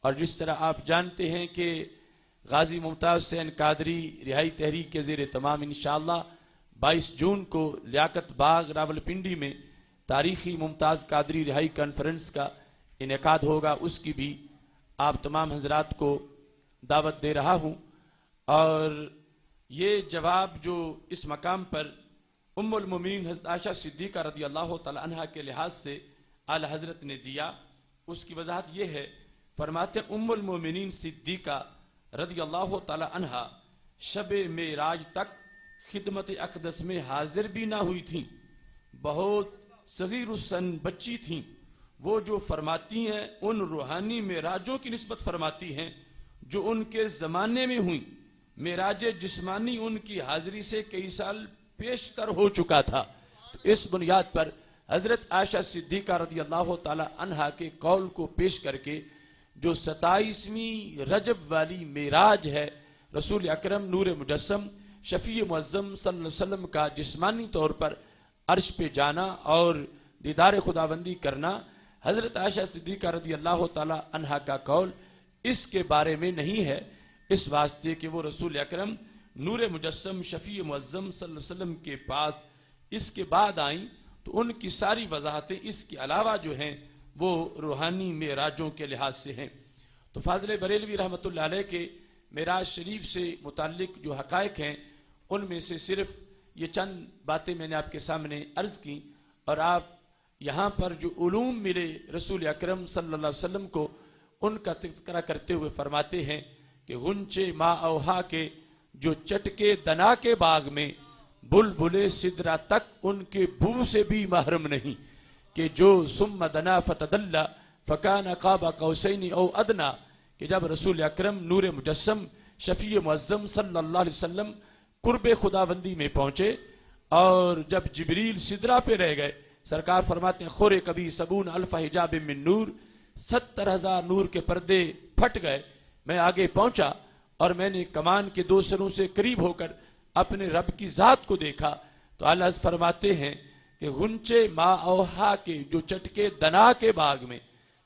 اور جس طرح آپ جانتے ہیں کہ غازی ممتاز حسین قادری رہائی تحریک کے زیر تمام انشاءاللہ 22 جون کو لیاقت باغ راولپنڈی میں تاریخی ممتاز قادری رہائی کانفرنس کا انعقاد ہوگا. اس کی بھی آپ تمام حضرات کو دعوت دے رہا ہوں. اور یہ جواب جو اس مقام پر ام المومنین حضرت عائشہ صدیقہ رضی اللہ تعالی عنہا کے لحاظ سے اعلی حضرت نے دیا، اس کی وضاحت یہ ہے. فرماتے ہیں ام المومنین صدیقہ رضی اللہ تعالی عنہا شب معراج تک خدمت اقدس میں حاضر بھی نہ ہوئی تھیں، بہت صغیر السن بچی تھیں. وہ جو فرماتی ہیں ان روحانی معراجوں کی نسبت فرماتی ہیں جو ان کے زمانے میں ہوئیں. معراج جسمانی ان کی حاضری سے کئی سال پیشتر ہو چکا تھا. تو اس بنیاد پر حضرت عائشہ صدیقہ رضی اللہ تعالی عنہا کے قول کو پیش کر کے جو 27ویں رجب والی معراج ہے، رسول اکرم نور مجسم شفیع معظم صلی اللہ علیہ وسلم کا جسمانی طور پر عرش پہ جانا اور دیدار خداوندی کرنا، حضرت عائشہ صدیقہ رضی اللہ تعالی عنہا کا قول اس کے بارے میں نہیں ہے، اس واسطے کہ وہ رسول اکرم نور مجسم شفیع معظم صلی اللہ علیہ وسلم کے پاس اس کے بعد آئیں، تو ان کی ساری وضاحتیں اس کے علاوہ جو ہیں وہ روحانی معراجوں کے لحاظ سے ہیں. تو فاضل بریلوی رحمۃ اللہ علیہ کے معراج شریف سے متعلق جو حقائق ہیں ان میں سے صرف یہ چند باتیں میں نے آپ کے سامنے عرض کی، اور آپ یہاں پر جو علوم ملے رسول اکرم صلی اللہ علیہ وسلم کو ان کا تذکرہ کرتے ہوئے فرماتے ہیں کہ غنچے ما اوہا کے جو چٹکے دنا کے باغ میں بلبل سدرا تک ان کے بو سے بھی محرم نہیں کہ جو ثم دنا فتدلّا فکان قاب قوسین او ادنا، کہ جب رسول اکرم نور مجسم شفیع معظم صلی اللہ علیہ وسلم قرب خداوندی میں پہنچے اور جب جبریل سدرا پہ رہ گئے، سرکار فرماتے ہیں خور کبھی سبون الف حجاب من نور، 70,000 نور کے پردے پھٹ گئے، میں آگے پہنچا اور میں نے کمان کے 2 سروں سے قریب ہو کر اپنے رب کی ذات کو دیکھا تو اللہ فرماتے ہیں کہ غنچے ما اوہا کے جو چٹکے دنا کے باغ میں،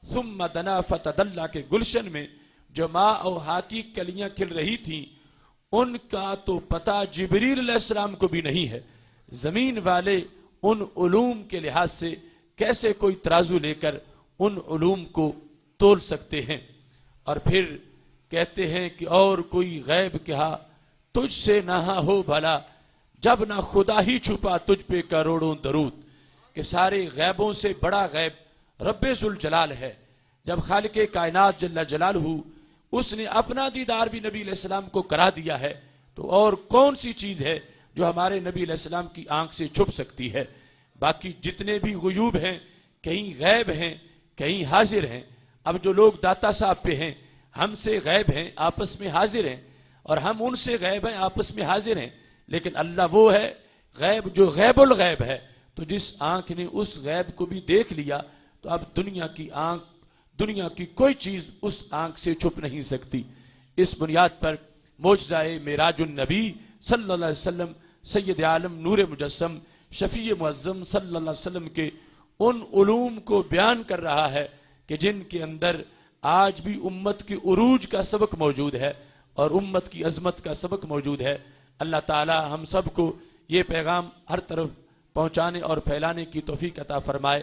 ثم دنا فتدلّا کے گلشن میں جو ما اوہا کی کلیاں کھل رہی تھیں، ان کا تو پتہ جبریل علیہ السلام کو بھی نہیں ہے۔ زمین والے ان علوم کے لحاظ سے کیسے کوئی ترازو لے کر ان علوم کو تول سکتے ہیں؟ اور پھر کہتے ہیں کہ اور کوئی غیب کہا تجھ سے نہ ہو بھلا، جب نہ خدا ہی چھپا تجھ پہ کروڑوں درود، کہ سارے غیبوں سے بڑا غیب رب ذوالجلال ہے۔ جب خالق کائنات جل جلالہ اس نے اپنا دیدار بھی نبی علیہ السلام کو کرا دیا ہے تو اور کون سی چیز ہے جو ہمارے نبی علیہ السلام کی آنکھ سے چھپ سکتی ہے؟ باقی جتنے بھی غیوب ہیں، کہیں غیب ہیں کہیں حاضر ہیں۔ اب جو لوگ داتا صاحب پہ ہیں، ہم سے غیب ہیں آپس میں حاضر ہیں، اور ہم ان سے غیب ہیں آپس میں حاضر ہیں، لیکن اللہ وہ ہے غیب جو غیب الغیب ہے۔ تو جس آنکھ نے اس غیب کو بھی دیکھ لیا تو اب دنیا کی کوئی چیز اس آنکھ سے چھپ نہیں سکتی۔ اس بنیاد پر معجزہ معراج النبی صلی اللہ علیہ وسلم سید عالم نور مجسم شفیع معظم صلی اللہ علیہ وسلم کے ان علوم کو بیان کر رہا ہے کہ جن کے اندر آج بھی امت کی عروج کا سبق موجود ہے اور امت کی عظمت کا سبق موجود ہے۔ اللہ تعالی ہم سب کو یہ پیغام ہر طرف پہنچانے اور پھیلانے کی توفیق عطا فرمائے۔